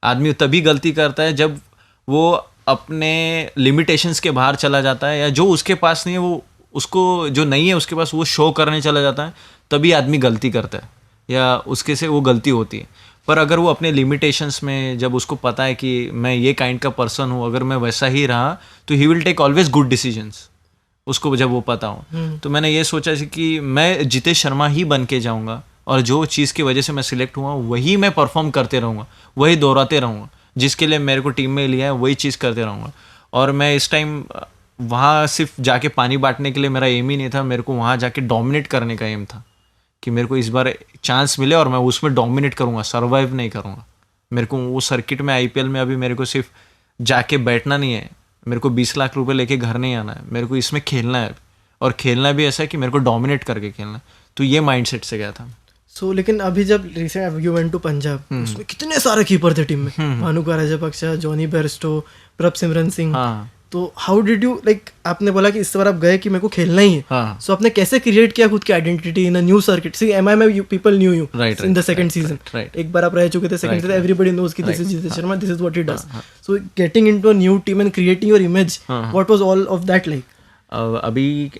आदमी तभी गलती करता है जब वो अपने लिमिटेशंस के बाहर चला जाता है, या जो उसके पास नहीं है वो उसको, जो नहीं है उसके पास, वो शो करने चला जाता है. तभी आदमी गलती करता है या उसके से वो गलती होती है. पर अगर वो अपने लिमिटेशंस में, जब उसको पता है कि मैं ये काइंड का पर्सन हूँ, अगर मैं वैसा ही रहा तो he will take always good decisions. उसको जब वो पता हो, तो मैंने ये सोचा कि मैं जितेश शर्मा ही बन के जाऊँगा, और जो चीज़ की वजह से मैं सिलेक्ट हुआ वही मैं परफॉर्म करते रहूँगा, वही दोहराते रहूँगा. जिसके लिए मेरे को टीम में लिया है वही चीज़ करते रहूँगा. और मैं इस टाइम वहाँ सिर्फ जाके पानी बांटने के लिए मेरा एम ही नहीं था, मेरे को वहाँ जाके डोमिनेट करने का एम था कि मेरे को इस बार चांस मिले और मैं उसमें डोमिनेट करूँगा, सर्वाइव नहीं करूँगा। मेरे को वो सर्किट में आईपीएल में अभी मेरे को सिर्फ जाके बैठना नहीं है, मेरे को 20 लाख रुपए लेके घर नहीं आना है, मेरे को इसमें खेलना है और खेलना भी ऐसा है कि मेरे को डोमिनेट करके खेलना है। तो ये माइंडसेट से गया था। सो लेकिन अभी जब recent you went to Punjab, उसमें कितने सारे कीपर थे टीम में, भानुका राजपक्षा, जॉनी बेयरस्टो, प्रभसिमरन सिंह। हाँ तो हाउ डिड यू लाइक, आपने बोला कि इस बार आप गए कि मेरे को खेलना ही है, हाँ सो आपने कैसे क्रिएट किया खुद की identity in a new circuit? See MI में people knew you in the second season, एक बार आप रह चुके थे सेकंड सीजन, एवरीबॉडी नोज कि this is Jitesh Sharma, this is what he does. So getting into a new team and creating your image, what was all of that like? अभी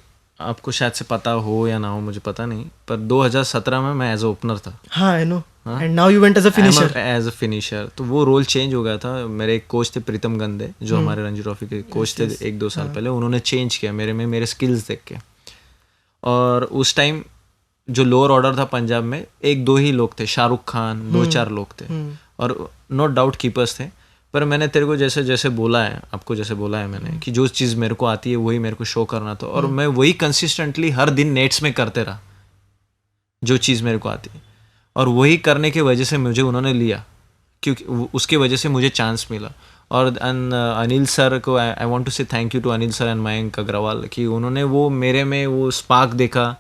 आपको शायद से पता हो या ना हो, मुझे पता नहीं, पर 2017 में मैं एज अ ओपनर था। हाँ I know, and now you went as a finisher. As a finisher, तो वो रोल चेंज हो गया था। मेरे एक कोच थे प्रीतम गंदे, जो हमारे रणजी ट्रॉफी के कोच थे 1-2 साल पहले, उन्होंने चेंज किया मेरे में, मेरे स्किल्स देख के। और उस टाइम जो लोअर ऑर्डर था पंजाब में 1-2 ही लोग थे, शाहरुख खान, 2-4 लोग थे, और नो डाउट कीपर्स थे। पर मैंने तेरे को जैसे जैसे बोला है, आपको जैसे बोला है मैंने, कि जो चीज़ मेरे को आती है वही मेरे को शो करना था, और मैं वही कंसिस्टेंटली हर दिन नेट्स में करते रहा जो चीज़ मेरे को आती है, और वही करने की वजह से मुझे उन्होंने लिया, क्योंकि उसके वजह से मुझे चांस मिला। और अनिल सर को I want to say thank you to Anil sir and Mayank Agarwal, कि उन्होंने वो मेरे में वो स्पार्क देखा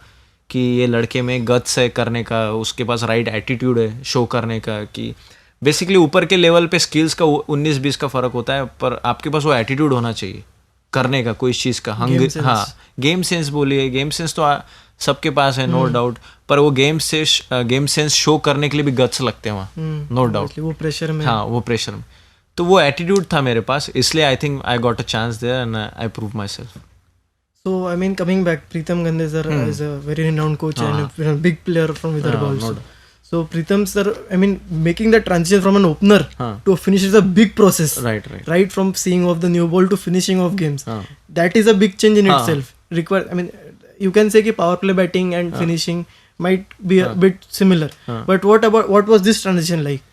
कि ये लड़के में गट्स है करने का, उसके पास राइट एटीट्यूड है शो करने का। कि बेसिकली ऊपर के लेवल पे स्किल्स का 19-20 का फ़र्क होता है, पर आपके पास वो एटीट्यूड होना चाहिए करने का, कोई चीज़ का हंगर। हाँ, गेम सेंस बोलिए, गेम सेंस तो सबके पास है, नो डाउट, पर वो गेम सेंस शो करने के लिए भी गट्स लगते हैं वहाँ, नो डाउट। वो प्रेशर में, हाँ वो प्रेशर में, तो वो एटीट्यूड था मेरे पास, इसलिए I think I got a chance there and I prove myself. So I mean, coming back, Pritam Gandhe sir is a very renowned coach and a big player from Vidarbha also. So Pritam sir, I mean, making that transition from an opener to a finisher is a big process. Right from seeing of the new ball to finishing of games. That is a big change in itself. I mean, you can say कि power play batting and finishing might be a bit similar. But what was this transition like?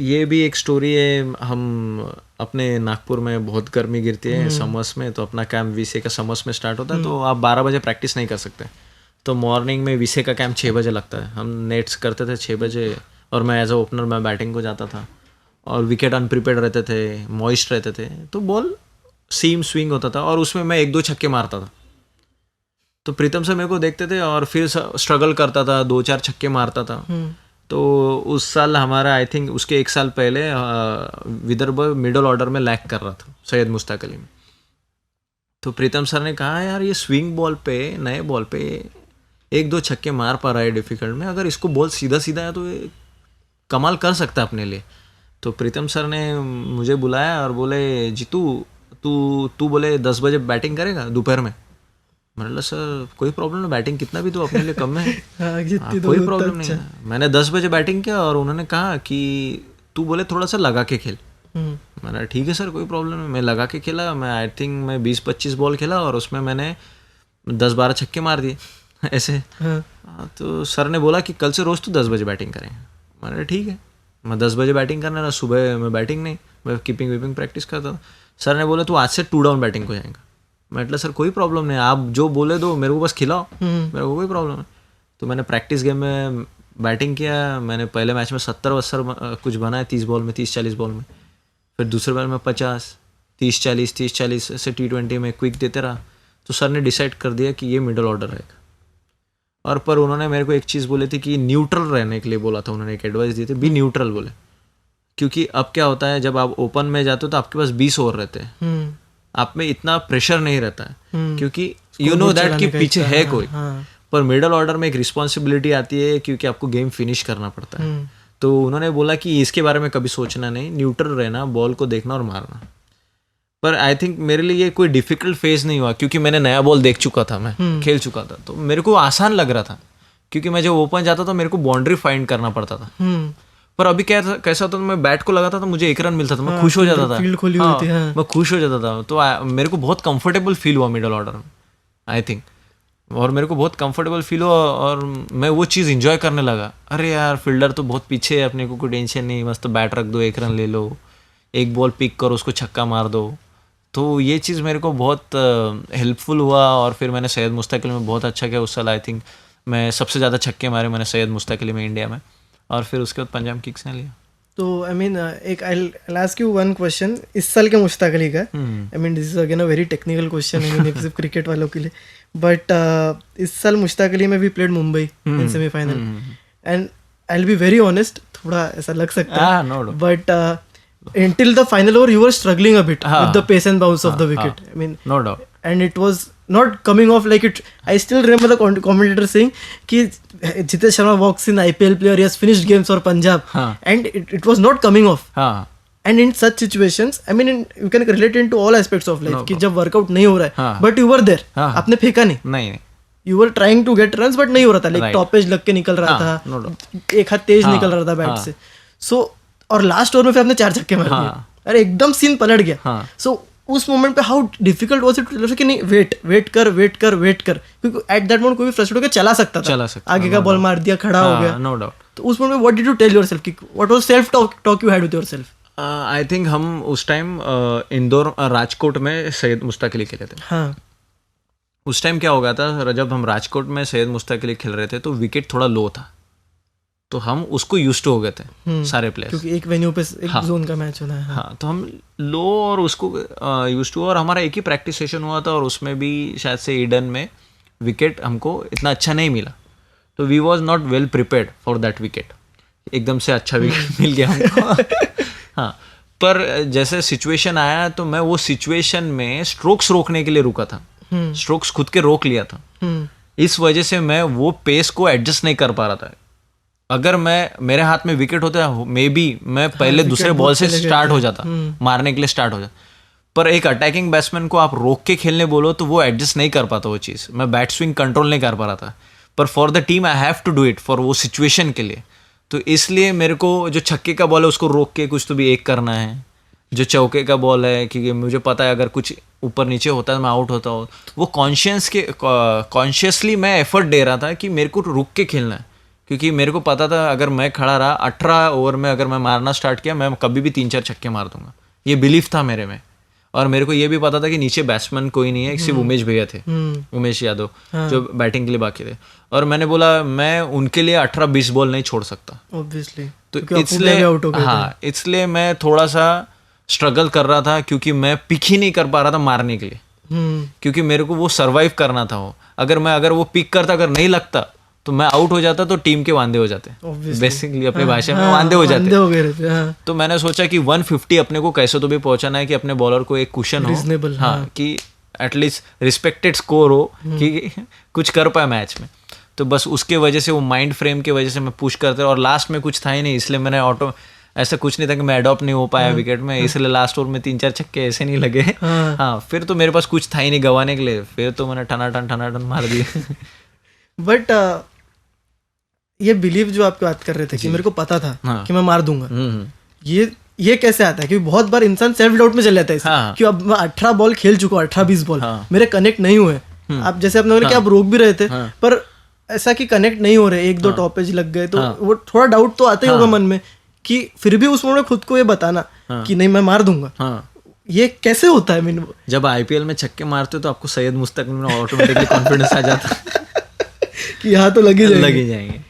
ये भी एक story है। हम अपने नागपुर में बहुत गर्मी गिरती है समर्स में, तो अपना कैंप वीसे का समर्स में स्टार्ट होता है, तो आप 12 बजे प्रैक्टिस नहीं कर सकते, तो मॉर्निंग में वीसे का कैंप 6 बजे लगता है। हम नेट्स करते थे 6 बजे, और मैं एज अ ओपनर मैं बैटिंग को जाता था, और विकेट अनप्रिपेयर्ड रहते थे, मॉइस्ट रहते थे, तो बॉल सीम स्विंग होता था, और उसमें मैं 1-2 छक्के मारता था। तो प्रीतम सर मेरे को देखते थे और फिर स्ट्रगल करता था, 2-4 छक्के मारता था। तो उस साल हमारा आई थिंक उसके 1 साल पहले विदर्भ मिडल ऑर्डर में लैग कर रहा था सैयद मुश्ताक अली में। तो प्रीतम सर ने कहा यार ये स्विंग बॉल पे, नए बॉल पे 1-2 छक्के मार पा रहा है डिफिकल्ट में, अगर इसको बॉल सीधा सीधा है तो ये कमाल कर सकता है अपने लिए। तो प्रीतम सर ने मुझे बुलाया और बोले जीतू तू बोले 10 बजे बैटिंग करेगा दोपहर में। मैंने बोला सर कोई प्रॉब्लम नहीं, बैटिंग कितना भी तो अपने लिए कम है। कोई प्रॉब्लम नहीं है। मैंने 10 बजे बैटिंग किया और उन्होंने कहा कि तू बोले थोड़ा सा लगा के खेल। मैंने ठीक है सर कोई प्रॉब्लम नहीं। मैं लगा के खेला, मैं आई थिंक मैं 20-25 बॉल खेला और उसमें मैंने 10-12 छक्के मार दिए ऐसे। तो सर ने बोला कि कल से रोज़ तू 10 बजे बैटिंग करेंगे। मैंने ठीक है, मैं 10 बजे बैटिंग करने लगा। सुबह मैं बैटिंग नहीं, मैं कीपिंग वीपिंग प्रैक्टिस करता था। सर ने बोला तू आज से 2 डाउन बैटिंग को जाएगा। मतलब सर कोई प्रॉब्लम नहीं, आप जो बोले दो, मेरे को बस खिलाओ, मेरे को कोई प्रॉब्लम है। तो मैंने प्रैक्टिस गेम में बैटिंग किया। मैंने पहले मैच में 70 कुछ बनाया 30 बॉल में, 30-40 बॉल में। फिर दूसरे बार में 50, 30-40, 30-40 ऐसे T20 में क्विक देते रहा। तो सर ने डिसाइड कर दिया कि ये मिडल ऑर्डर रहेगा। और पर उन्होंने मेरे को एक चीज़ बोली थी कि न्यूट्रल रहने के लिए बोला था उन्होंने, एक एडवाइस दी थी, बी न्यूट्रल बोले। क्योंकि अब क्या होता है जब आप ओपन में जाते हो तो आपके पास 20 ओवर रहते हैं, आप में इतना प्रेशर नहीं रहता है, क्योंकि यू नो दैट कि पीछे है कोई। पर मिडल ऑर्डर में एक रिस्पॉन्सिबिलिटी आती है, क्योंकि आपको गेम फिनिश करना पड़ता है। तो उन्होंने बोला कि इसके बारे में कभी सोचना नहीं, न्यूट्रल रहना, बॉल को देखना और मारना। पर आई थिंक मेरे लिए ये कोई डिफिकल्ट फेज नहीं हुआ, क्योंकि मैंने नया बॉल देख चुका था, मैं खेल चुका था, तो मेरे को आसान लग रहा था। क्योंकि मैं जब ओपन जाता था मेरे को बाउंड्री फाइंड करना पड़ता था। पर अभी कैसा होता था, मैं बैट को लगाता था, मुझे 1 रन मिलता था, मैं खुश हो जाता था, फील्ड खुली हुई थी, मैं खुश हो जाता था। तो मेरे को बहुत कंफर्टेबल फील हुआ मिडल ऑर्डर में आई थिंक, और मेरे को बहुत कंफर्टेबल फील हुआ और मैं वो चीज़ इंजॉय करने लगा। अरे यार फील्डर तो बहुत पीछे है, अपने को कोई टेंशन नहीं, मस्त बैट रख दो, 1 रन ले लो, 1 बॉल पिक करो, उसको छक्का मार दो। तो ये चीज़ मेरे को बहुत हेल्पफुल हुआ। और फिर मैंने सैयद मुस्तक अली में बहुत अच्छा किया उस साल। आई थिंक मैं सबसे ज़्यादा छक्के मारे मैंने सैयद मुस्तक अली में इंडिया में, और फिर उसके बाद पंजाब किंग्स ने लिया। तो आई मीन एक I ask you one question इस साल के मुश्ताक अली का। I mean this is again a very technical question, I mean सिर्फ क्रिकेट वालों के लिए, बट इस साल मुश्ताक अली में भी played Mumbai in semifinal, and I will be very honest, थोड़ा ऐसा लग सकता है, but until the final over you were struggling a bit with the pace and bounce of the wicket. I mean, no doubt, and it was not coming off like it. I still remember the commentator saying कि Jitesh Sharma walks in, IPL player, he has finished games for Punjab, and it was not coming off. And in such situations, I mean, you can relate into all aspects of life कि जब workout नहीं हो रहा है, but you were there, आपने फेंका नहीं, you were trying to get runs but नहीं हो रहा था, like top edge लग के निकल रहा था, एक हाथ तेज निकल रहा था बैट से, so और लास्ट ओवर में फिर आपने 4 छक्के मार दिए, अरे एकदम सीन पलट गया। सो उस मोमेंट पे हाउ डिफिकल्ट वाज इट कि नहीं वेट कर, क्योंकि एट दैट मोमेंट कोई भी फ्रस्ट्रेट होकर चला सकता था, आगे का बॉल मार दिया, खड़ा हो गया, नो डाउट। तो उस मोमेंट में what did you tell yourself कि what was self talk you had with yourself? I think हम उस टाइम इंदौर राजकोट में सैयद मुश्ताक अली खेले थे। हाँ, उस टाइम क्या हो गया था, जब हम राजकोट में सैयद मुश्ताक अली खेल रहे थे तो विकेट थोड़ा लो था, तो हम उसको यूज टू हो गए थे सारे प्लेयर्स, क्योंकि एक वेन्यू पे एक जोन का मैच होना है। हाँ, तो हम लो और उसको यूज टू, और हमारा एक ही प्रैक्टिस सेशन हुआ था और उसमें भी शायद से ईडन में विकेट हमको इतना अच्छा नहीं मिला, तो we was not well prepared for that wicket. एकदम से अच्छा विकेट मिल गया हमको। हाँ, पर जैसे सिचुएशन आया तो मैं वो सिचुएशन में स्ट्रोक्स रोकने के लिए रुका था, स्ट्रोक्स खुद के रोक लिया था। इस वजह से मैं वो पेस को एडजस्ट नहीं कर पा रहा था। अगर मेरे हाथ में विकेट होता मे बी मैं पहले दूसरे बॉल से स्टार्ट हो जाता, मारने के लिए स्टार्ट हो जाता, पर एक अटैकिंग बैट्समैन को आप रोक के खेलने बोलो तो वो एडजस्ट नहीं कर पाता वो चीज़, मैं बैट स्विंग कंट्रोल नहीं कर पा रहा था। पर for the team I have to do it for वो सिचुएशन के लिए, तो इसलिए मेरे को जो छक्के का बॉल है उसको रोक के कुछ तो भी एक करना है, जो चौके का बॉल है क्योंकि मुझे पता है अगर कुछ ऊपर नीचे होता है मैं आउट होता हूँ, वो कॉन्शियसली मैं एफर्ट दे रहा था कि मेरे को रुक के खेलना है, क्योंकि मेरे को पता था अगर मैं खड़ा रहा 18 ओवर में अगर मैं मारना स्टार्ट किया मैं कभी भी 3-4 छक्के मार दूंगा, ये बिलीफ था मेरे में। और मेरे को ये भी पता था कि नीचे बैट्समैन कोई नहीं है, सिर्फ उमेश भैया थे, उमेश यादव जो बैटिंग के लिए बाकी थे, और मैंने बोला मैं उनके लिए 18-20 बॉल नहीं छोड़ सकता, ऑब्वियसली, तो इसलिए मैं थोड़ा सा स्ट्रगल कर रहा था, क्योंकि मैं पिक ही नहीं कर पा रहा था मारने के लिए, क्योंकि मेरे को वो सर्वाइव करना था। वो अगर वो पिक करता, अगर नहीं लगता तो मैं आउट हो जाता, तो टीम के वांदे हो जाते, बेसिकली अपनी भाषा में वांदे हो जाते। तो मैंने सोचा कि 150 अपने को कैसे तो भी पहुंचाना है कि अपने बॉलर को एक कुशन हो, हाँ, कि एटलीस्ट रिस्पेक्टेड स्कोर हो, कि कुछ कर पाए मैच में। तो बस उसके वजह से, वो माइंड फ्रेम की वजह से मैं पुश करते, और लास्ट में कुछ था ही नहीं, इसलिए मैंने ऐसा कुछ नहीं था कि मैं अडॉप्ट नहीं हो पाया विकेट में, इसलिए लास्ट ओवर में 3-4 छक्के ऐसे नहीं लगे। हाँ, फिर तो मेरे पास कुछ था ही नहीं गंवाने के लिए, फिर तो मैंने टनाटन मार दिए। बट ये बिलीव जो आप बात कर रहे थे कि मेरे को पता था कि मैं मार दूंगा, ये कैसे आता है? क्योंकि बहुत बार इंसान सेल्फ डाउट में चल जाता है कि अब मैं 18 बॉल खेल चुका हूँ, 18-20 बॉल मेरे कनेक्ट नहीं हुए। आप जैसे आपने बोला कि आप रोक भी रहे थे, पर ऐसा कि कनेक्ट नहीं हो रहे, 1-2 टॉप एज लग गए, तो वो थोड़ा डाउट तो आता ही होगा मन में, कि फिर भी उस मोमेंट खुद को ये बताना कि नहीं मैं मार दूंगा, ये कैसे होता है? मीन जब आईपीएल में छक्के मारते हो तो आपको सैयद मुश्ताक में ऑटोमेटिकली कॉन्फिडेंस आ जाता कि यहाँ तो लग ही जाएंगे।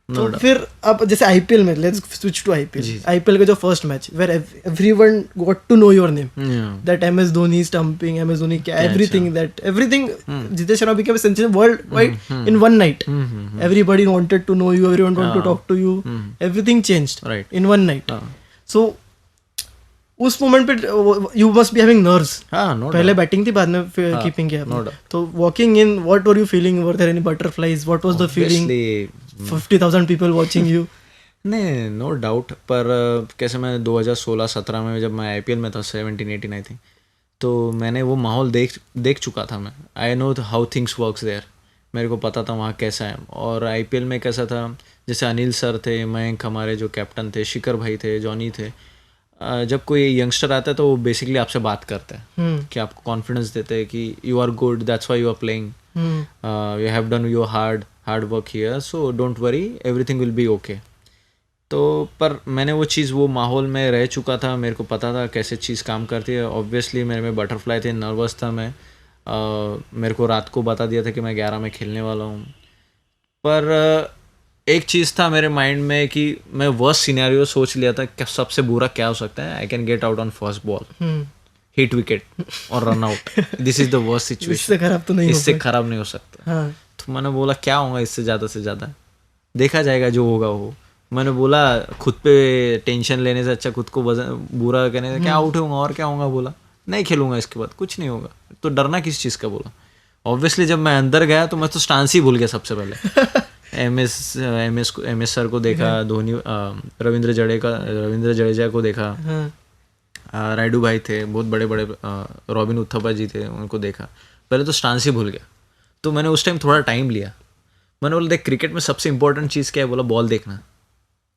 तो फिर अब जैसे आईपीएल में, लेट्स स्विच टू आईपीएल का जो first match where everyone got to know your name, that MS Dhoni stumping, MS Dhoni क्या, everything Jitesh Sharma became a sensation worldwide in one night. Everybody wanted to know you, everyone wanted to talk to you, everything changed in one night. So उस moment पे you must be having nerves. पहले batting थी, बाद में keeping किया, तो walking in what were you feeling? Were there any butterflies? What was the feeling? 50,000 people watching you. नहीं, no doubt, पर कैसे मैं 2016-17 में जब मैं आईपीएल में था, 17-18 आई थिंक, तो मैंने वो माहौल देख चुका था। मैं I know how things works there, मेरे को पता था वहाँ कैसा है। और आईपीएल में कैसा था, जैसे अनिल सर थे, मयंक हमारे जो कैप्टन थे, शिखर भाई थे, जॉनी थे, जब कोई यंगस्टर आता है तो वो बेसिकली आपसे बात करते हैं कि आपको कॉन्फिडेंस देते हैं कि you are good, that's why you are playing, you have done your hard work here, so don't worry, everything will be okay. तो पर मैंने वो चीज़ वो माहौल में रह चुका था, मेरे को पता था कैसे चीज़ काम करती है. ऑब्वियसली मेरे में बटरफ्लाई थे, नर्वस था मैं. मेरे को रात को बता दिया था कि मैं 11 में खेलने वाला हूँ. पर एक चीज़ था मेरे माइंड में कि मैं वर्स्ट सिनेरियो सोच लिया था कि सबसे बुरा क्या हो सकता है. I can get out on first ball, hit wicket or run out. This is the worst situation. इससे खराब तो नहीं इससे खराब नहीं हो सकता. हाँ. तो मैंने बोला क्या होगा इससे ज़्यादा से ज़्यादा, देखा जाएगा जो होगा वो. मैंने बोला खुद पे टेंशन लेने से अच्छा खुद को बुरा कहने से क्या आउट होऊंगा और क्या होगा. बोला नहीं खेलूंगा इसके बाद, कुछ नहीं होगा. तो डरना किस चीज़ का. बोला ऑब्वियसली जब मैं अंदर गया तो मैं तो स्टांस ही भूल गया सबसे पहले. एम एस सर को देखा, धोनी, रविंद्र जडेजा को देखा, रायडू भाई थे, बहुत बड़े बड़े, रॉबिन उत्थप्पा जी थे, उनको देखा. पहले तो स्टांस ही भूल गया. तो मैंने उस टाइम थोड़ा टाइम लिया. मैंने बोला देख क्रिकेट में सबसे इंपॉर्टेंट चीज़ क्या है. बोला बॉल देखना.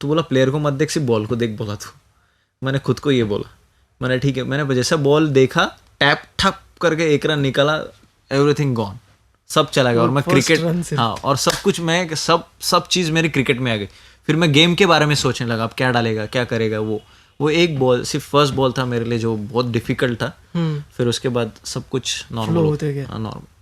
तो बोला प्लेयर को मत देख, सिर्फ बॉल को देख. बोला तो मैंने खुद को ये बोला. मैंने ठीक है, मैंने जैसा बॉल देखा टैप ठप करके एक रन निकाला, एवरीथिंग गॉन, सब चला गया. और मैं क्रिकेट, हाँ, और सब कुछ मैं सब चीज़ मेरी क्रिकेट में आ गई. फिर मैं गेम के बारे में सोचने लगा, अब क्या डालेगा क्या करेगा. वो एक बॉल, सिर्फ फर्स्ट बॉल था मेरे लिए जो बहुत डिफिकल्ट था. फिर उसके बाद सब कुछ नॉर्मल होते गया. नॉर्मल.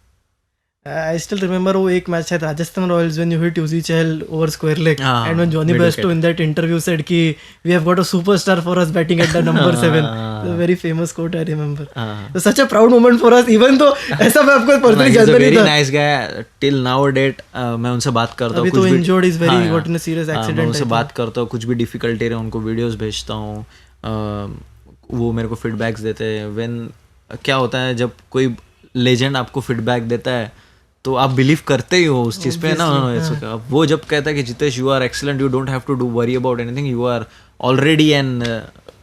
I still remember वो एक मैच है Rajasthan Royals when you hit Yuzi Chahal over square leg, and when Johnny Bairstow in that interview said कि we have got a superstar for us batting at the number 7. A very famous quote I remember. So such a proud moment for us, even though ऐसा मैं आपको personally जानता नहीं था. Very nice guy till now date. मैं उनसे बात करता हूँ. अभी तो injured is very got in a serious accident. मैं उनसे बात करता हूँ, कुछ भी डिफिकल्टी रहे उनको वीडियोस भेजता हूँ. वो मेरे को फीडबैक्स देते हैं. व्हेन क्या होता है जब कोई लेजेंड आपको फीडबैक देता है तो आप बिलीव करते ही हो उस चीज़ पे ना. वो जब कहता है कि Jitesh you are excellent, you don't have to do worry about anything, you are already an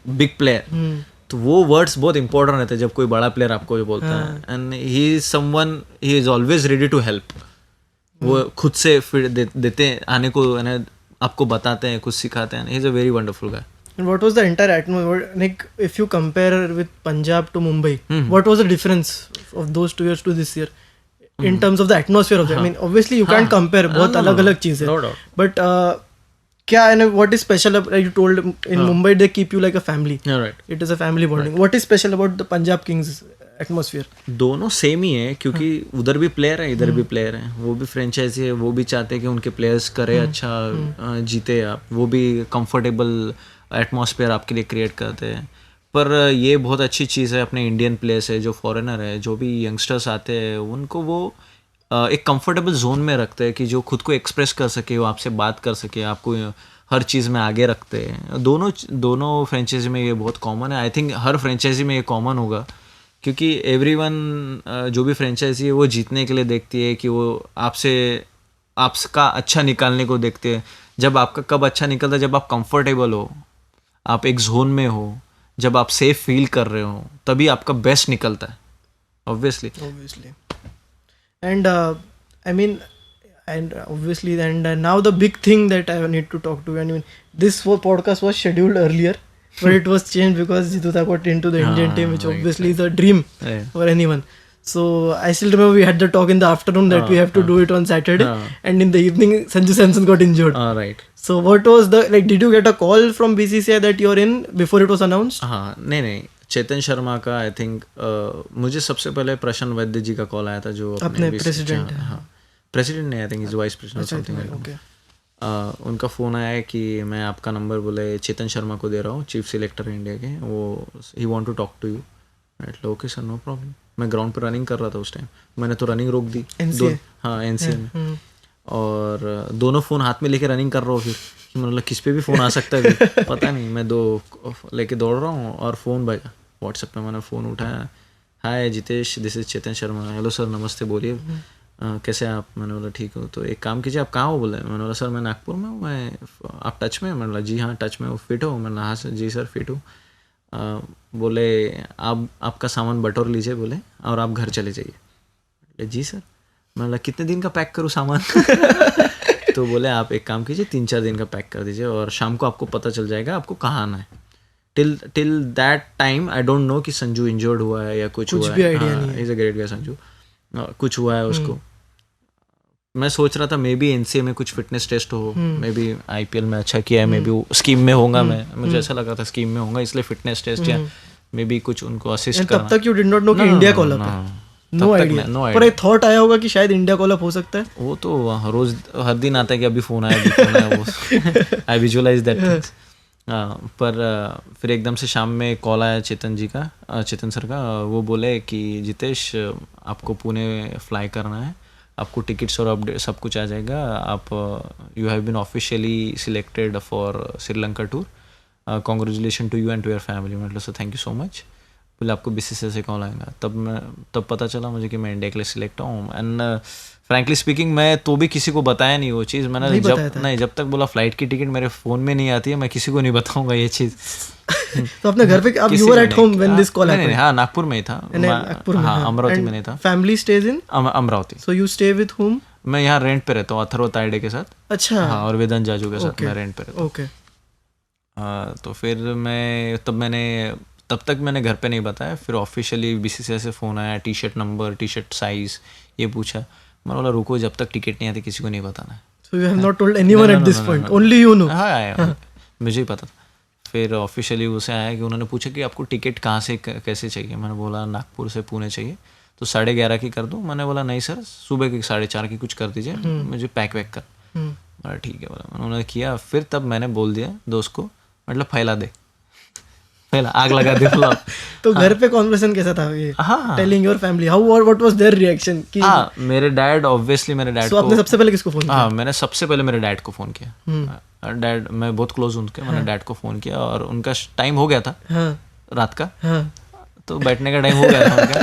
big player. तो वो वर्ड्स बहुत इंपॉर्टेंट रहते हैं जब कोई बड़ा प्लेयर आपको जो बोलता है. And he is someone, he is always ready to help. वो खुद से फिर देते हैं आने को, आपको बताते हैं, कुछ सिखाते हैं. He is a very wonderful guy. And what was the entire atmosphere? Like, if you compare with Punjab to Mumbai, what was the difference of those 2 years to this year in terms of the atmosphere of that? I mean, obviously you can't compare. बहुत अलग-अलग चीज़ है. No doubt. But क्या है ना? What is special? Like you told, in Mumbai they keep you like a family. Yeah, right. It is a family bonding. What is special about the Punjab Kings atmosphere? दोनों same ही है क्योंकि उधर भी player है, इधर भी player है. वो भी फ्रेंचाइजी है, वो भी चाहते हैं कि उनके प्लेयर्स करे अच्छा, जीते आप. वो भी कंफर्टेबल एटमॉस्फेयर आपके लिए क्रिएट करते हैं. पर ये बहुत अच्छी चीज़ है अपने इंडियन प्लेयर्स है, जो फॉरेनर है, जो भी यंगस्टर्स आते हैं, उनको वो एक कंफर्टेबल जोन में रखते हैं कि जो खुद को एक्सप्रेस कर सके, वो आपसे बात कर सके, आपको हर चीज़ में आगे रखते हैं. दोनों फ्रेंचाइजी में ये बहुत कॉमन है. आई थिंक हर फ्रेंचाइजी में ये कॉमन होगा क्योंकि एवरीवन जो भी फ्रेंचाइजी है वो जीतने के लिए देखती है कि वो आपका अच्छा निकालने को देखते हैं. जब आपका कब अच्छा निकलता है, जब आप कंफर्टेबल हो, आप एक जोन में हो, जब आप सेफ फील कर रहे हो, तभी आपका बेस्ट निकलता है. obviously and I mean, and obviously, and now the big thing that I need to talk to, I mean, this podcast was scheduled earlier but it was changed because Jituta got into the Indian team, which obviously is a dream for anyone. So I still remember we had the talk in the afternoon that we have to do it on Saturday, and in the evening Sanju Samson got injured. Right. So what was the, like, did you get a call from BCCI that you're in before it was announced? हाँ, नहीं, चेतन शर्मा का I think मुझे सबसे पहले प्रशांत वैद्य जी का call आया था, जो अपने प्रेसिडेंट. हाँ, प्रेसिडेंट नहीं, I think is vice president something. उनका फ़ोन आया है कि मैं आपका नंबर बोले चेतन शर्मा को दे रहा हूँ, चीफ सिलेक्टर इंडिया के, वो he want to talk to you. Okay sir, no problem. मैं ग्राउंड पर रनिंग कर रहा था उस टाइम, मैंने तो रनिंग रोक दी. हाँ, एनसीए में. और दोनों फ़ोन हाथ में लेके रनिंग कर रहा हूँ. फिर मतलब किस पे भी फ़ोन आ सकता है, पता नहीं. मैं दो लेके दौड़ रहा हूँ और फ़ोन बजा. व्हाट्सएप पे मैंने फ़ोन उठाया. Hi Jitesh, this is Chetan Sharma. Hello sir, नमस्ते, बोलिए कैसे आप. मैंने बोला ठीक हो. तो एक काम कीजिए, आप कहाँ हो. बोले. मैंने बोला सर मैं नागपुर में हूँ. आप टच में. मैंने बोला जी हाँ टच में हूँ. फिट हो. मैंने हाँ सर, जी सर फिट हूँ. बोले आपका सामान बटोर लीजिए, बोले, और आप घर चले जाइए. जी सर. मैं बोला कितने दिन का पैक करूँ सामान. तो बोले आप एक काम कीजिए, 3-4 दिन का पैक कर दीजिए और शाम को आपको पता चल जाएगा आपको कहाँ आना है. Till that time I don't know कि संजू इंजर्ड हुआ है या कुछ हुआ है. Is a great guy Sanju. कुछ हुआ है उसको. मैं सोच रहा था मे बी एनसीए में कुछ फिटनेस टेस्ट हो, मे बी आईपीएल में अच्छा किया है, मे बी स्कीम में होगा, मैं मुझे ऐसा लगा था स्कीम में होगा, इसलिए फिटनेस टेस्ट या मे बी कुछ उनको असिस्ट एंड करना. तब तक यू डिड नॉट नो कि इंडिया कॉल अप है. No idea. पर एक थॉट आया होगा कि शायद इंडिया कॉल अप हो सकता है. वो तो रोज हर दिन आता है कि अभी फोन आया, अभी फोन आया. वो आई विजुअलाइज दैट थिंग्स. पर फिर एकदम से शाम में कॉल आया चेतन सर का. वो बोले कि जितेश आपको पुणे फ्लाई करना है, आपको टिकट्स और अपडेट सब कुछ आ जाएगा, आप you have been officially selected for Sri Lanka tour, congratulation to you and to your family. मतलब sir thank you so much. बोले आपको बीसीसीआई से कॉल आएगा. तब पता चला मुझे कि मैं इंडिया के लिए सिलेक्ट हूँ. एंड फ्रैंकली स्पीकिंग मैं तो भी किसी को बताया नहीं वो चीज़. मैंने जब तक बोला फ्लाइट की टिकट मेरे फ़ोन में नहीं आती है, मैं किसी को नहीं बताऊंगा ये चीज़. तो अपने घर पे आप you were at home when this call happened? हाँ, नागपुर में ही था. हाँ, अमरावती में नहीं था. Family stage in Amravati. So you stay with whom? मैं यहाँ रेंट पे रहता हूँ अथर्व तायडे के साथ. अच्छा. हाँ, और वेदांत जाजू के साथ मैं रेंट पे रहता हूँ. ओके. तो फिर तब तक मैंने घर पे नहीं बताया. फिर ऑफिशियली बीसीसीआई से फ़ोन आया, T shirt number, T shirt size ये पूछा. मैंने बोला रुको, जब तक टिकट नहीं आती किसी को नहीं बताना है. So you have not told anyone at this point, only you know? हाँ, मुझे ही पता था. फिर ऑफिशियली उसे आया कि उन्होंने पूछा कि आपको टिकट कहाँ से कैसे चाहिए. मैंने बोला नागपुर से पुणे चाहिए, तो 11:30 की कर दूँ. मैंने बोला नहीं सर, सुबह की 4:30 की कुछ कर दीजिए, मुझे पैक वैक कर. बोला ठीक है. बोला उन्होंने किया. फिर तब मैंने बोल दिया दोस्त को, मतलब फैला दे, पहला आग लगा दे. तो घर पे कॉन्वर्सेशन कैसा था ये? हाँ, टेलिंग योर फैमिली हाउ और व्हाट वाज देयर रिएक्शन कि हाँ, मेरे डैड ऑब्वियसली मेरे डैड को. आपने सबसे पहले किसको फोन किया? हाँ, मैंने सबसे पहले मेरे डैड को फ़ोन किया. डैड मैं बहुत क्लोज हूँ उनके. मैंने डैड को फ़ोन किया और उनका टाइम हो गया था रात का. तो बैठने का टाइम हो गया था उनका.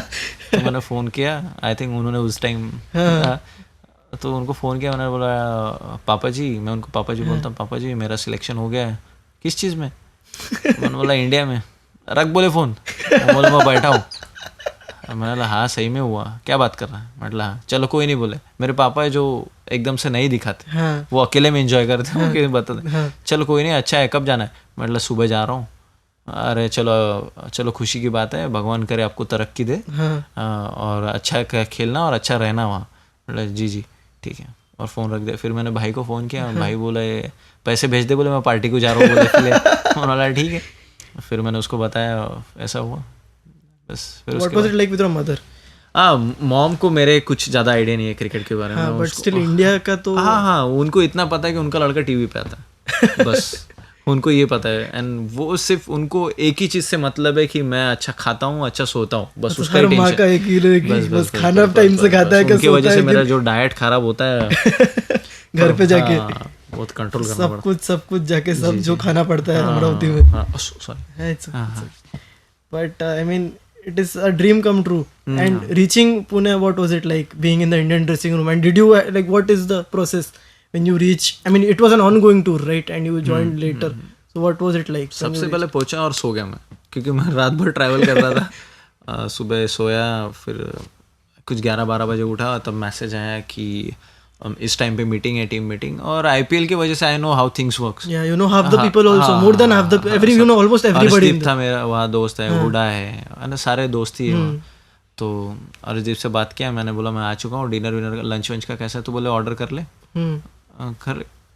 तो मैंने फ़ोन किया. आई थिंक उन्होंने उस टाइम तो उनको फ़ोन किया. मैंने बोला पापा जी, मैं उनको पापा जी बोलता हूँ, पापा जी मेरा सिलेक्शन हो गया है. किस चीज़ में? मैंने बोला इंडिया में. रख बोले फ़ोन. बोले मैं बैठा हूँ. मैंने बोला हाँ सही में हुआ, क्या बात कर रहा है? मतलब हाँ चलो कोई नहीं. बोले मेरे पापा है जो एकदम से नहीं दिखाते, वो अकेले में एंजॉय करते हैं, बताते चलो कोई नहीं, अच्छा है, कब जाना है? मतलब सुबह जा रहा हूँ. अरे चलो खुशी की बात है, भगवान करे आपको तरक्की दे, और अच्छा खेलना और अच्छा रहना वहाँ. मतलब जी ठीक है, और फ़ोन रख दे. फिर मैंने भाई को फ़ोन किया. भाई बोले पैसे भेज दे. बोले मैं पार्टी को जा रहा हूँ. बोले इसलिए बोला ठीक है. फिर मैंने उसको बताया ऐसा हुआ बस. फिर what was it like with your mother? Mom को मेरे कुछ ज़्यादा आइडिया नहीं है क्रिकेट के बारे में. बट स्टिल इंडिया का तो हाँ, उनको इतना पता है कि उनका लड़का टीवी पे आता है. बस उनको ये पता है. एंड वो सिर्फ उनको एक ही चीज़ से मतलब है कि मैं अच्छा खाता हूँ, अच्छा सोता हूँ. बस उसका ही माँ का एक ही बस खाना टाइम से खाता है. उसकी वजह से मेरा जो डाइट खराब होता है घर पे जाके बहुत कंट्रोल करना पड़ता है. सब कुछ जाके सब जो खाना पड़ता है अमरावती में. But I mean it is a dream come true. And reaching Pune, what was it like being in the Indian dressing room? And did you like, what is the process when you reach? I mean, it was an ongoing tour, right? And you joined later. So what was it like? सबसे पहले पहुंचा और सो गया मैं, क्योंकि मैं रात भर ट्रैवल कर रहा था. सुबह सोया, फिर कुछ 11-12 बजे उठा, तब मैसेज आया कि इस टाइम पे मीटिंग है, टीम मीटिंग. और आईपीएल की वजह से I know how things works. Yeah you know half the people also, more than half the every, you know almost everybody था. मेरा वहाँ दोस्त है, हुडा है, सारे दोस्त ही है. तो अरिजीत से बात किया. मैंने बोला मैं आ चुका हूँ, डिनर विनर लंच वंच का कैसा है? तो बोले ऑर्डर कर ले,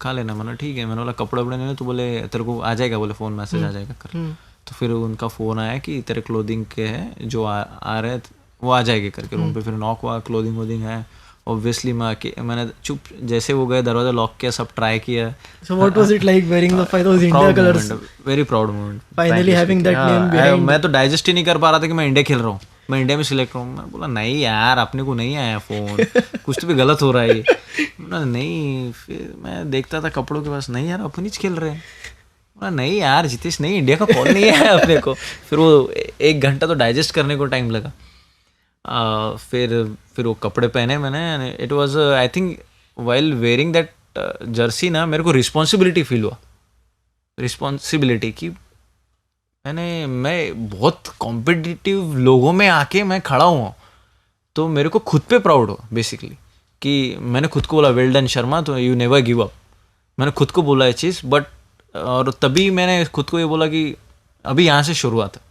खा लेना. मैंने ठीक है. मैंने बोला कपड़े वपड़े नहीं. तो बोले तेरे को आ जाएगा, बोले फ़ोन मैसेज आ जाएगा कर. तो फिर उनका फ़ोन आया कि तेरे क्लोथिंग के हैं जो आ रहे वो आ जाएंगे करके रूम पे. फिर नॉक हुआ, क्लोथिंग वोथिंग है. ऑब्वियसली मैंने चुप, जैसे वो गए दरवाजा लॉक किया, सब ट्राई किया. So what was it like wearing the those India colors? Very proud moment. Finally having that name behind. मैं तो डाइजेस्ट ही नहीं कर पा रहा था कि मैं इंडिया खेल रहा हूँ, मैं इंडिया में सिलेक्ट हूँ. मैं बोला नहीं यार, अपने को नहीं आया फ़ोन, कुछ तो भी गलत हो रहा है ये. नहीं. फिर मैं देखता था कपड़ों के पास, नहीं यार अपन ही खेल रहे हैं. बोला नहीं यार जितेश, नहीं इंडिया का कॉल नहीं आया अपने को. फिर वो 1 घंटा तो डाइजेस्ट करने को टाइम लगा. फिर वो कपड़े पहने मैंने. It was I think while wearing that Jersey ना, मेरे को रिस्पॉन्सिबिलिटी फील हुआ. रिस्पॉन्सिबिलिटी की मैं बहुत कॉम्पिटिटिव लोगों में आके मैं खड़ा हुआ, तो मेरे को खुद पे प्राउड हो बेसिकली. कि मैंने खुद को बोला वेल डन शर्मा, तो यू नेवर गिव अप. मैंने खुद को बोला ये चीज़. बट और तभी मैंने खुद को ये बोला कि अभी यहाँ से शुरुआत है.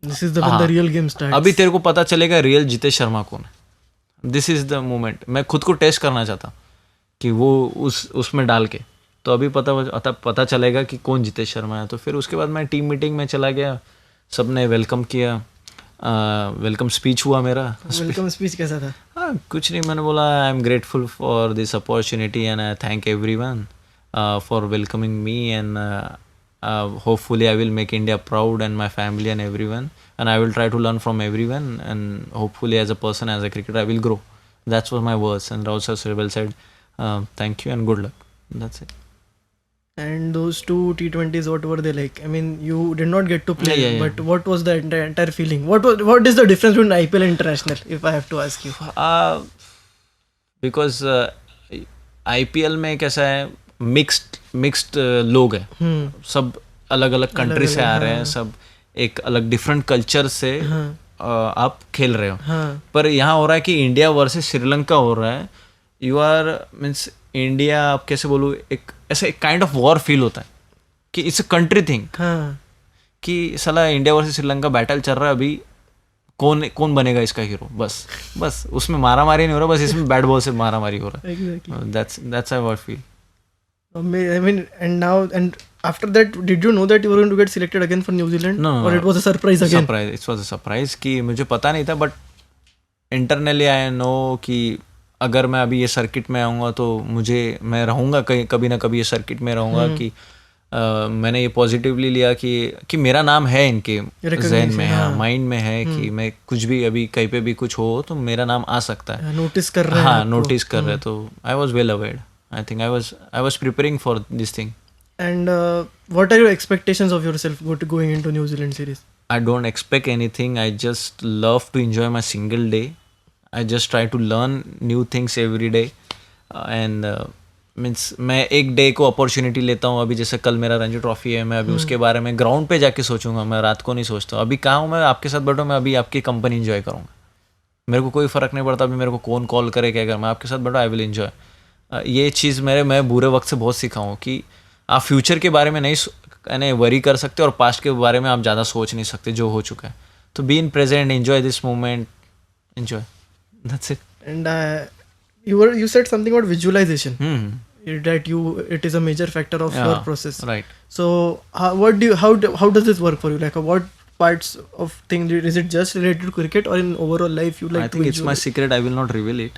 This is the when the real game starts. अभी तेरे को पता चलेगा रियल जितेश शर्मा कौन है. This is the moment. मैं खुद को टेस्ट करना चाहता हूँ कि वो उसमें डाल के, तो अभी पता चलेगा कि कौन जितेश शर्मा है. तो फिर उसके बाद मैं टीम मीटिंग में चला गया, सब ने वेलकम किया, वेलकम स्पीच हुआ मेरा. वेलकम स्पीच कैसा था? हाँ, कुछ नहीं, मैंने बोला I am grateful for this opportunity and I thank everyone for welcoming me and hopefully I will make India proud and my family and everyone, and I will try to learn from everyone, and hopefully as a person, as a cricketer, I will grow. That's what my words. And Rahul Sir said, thank you and good luck. That's it. And those two T20s, what were they like? I mean, you did not get to play, Yeah. but what was the entire feeling? What is the difference between IPL and international, if I have to ask you? Because IPL में कैसा है, mixed लोग हैं, सब अलग अलग country से आ रहे हैं, सब एक अलग डिफरेंट कल्चर से आप खेल रहे हो. पर यहाँ हो रहा है कि इंडिया वर्सेस श्रीलंका हो रहा है. यू आर मीन्स इंडिया, आप कैसे बोलूँ, एक ऐसा एक काइंड ऑफ वॉर फील होता है कि इट्स अ कंट्री थिंग, कि साला इंडिया वर्सेस श्रीलंका बैटल चल रहा है, अभी कौन बनेगा इसका हीरो. बस उसमें मारा मारी नहीं हो रहा, बस इसमें बैट बॉल से मारा मारी हो रहा है. That's how I feel. I mean, and after that, did you know that you were going to get selected again for New Zealand? No. Or it was a surprise again? It was a surprise कि मुझे पता नहीं था, but internally I know कि अगर मैं अभी ये सर्किट में आऊँगा तो मैं रहूँगा कभी ना कभी ये सर्किट में रहूँगा. कि मैंने ये पॉजिटिवली लिया कि मेरा नाम है इनके जहन में, माइंड में है कि मैं कुछ भी अभी कहीं पे भी कुछ हो तो मेरा नाम आ सकता है. नोटिस कर रहे हैं. हाँ, नोटिस कर रहे हैं. तो I was well aware. I think I was preparing for this thing. And what are your expectations of yourself going into New Zealand series? I don't expect anything. I just love to enjoy my single day. I just try to learn new things every day. And means मैं एक day को opportunity लेता हूँ. अभी जैसे कल मेरा Ranji trophy है, मैं अभी उसके बारे में ग्राउंड पे जाके सोचूंगा. मैं रात को नहीं सोचता. अभी कहाँ हूँ मैं, आपके साथ बैठो, मैं अभी आपकी कंपनी इंजॉय करूँगा. मेरे को कोई फ़र्क नहीं पड़ता अभी मेरे को कौन कॉल करे क्या कर, मैं आपके साथ बैठो, आई विल इन्जॉय. ये चीज़ मैं बुरे वक्त से बहुत सीखा हूँ कि आप फ्यूचर के बारे में नहीं वरी कर सकते और पास्ट के बारे में आप ज़्यादा सोच नहीं सकते जो हो चुका है. तो be in present, enjoy this moment, enjoy. That's it. And you said something about visualization. That it is a major factor of your process. Right. So how does this work for you? Like what parts of things, is it just related to cricket or in overall life you like? I think it's my secret. I will not reveal it.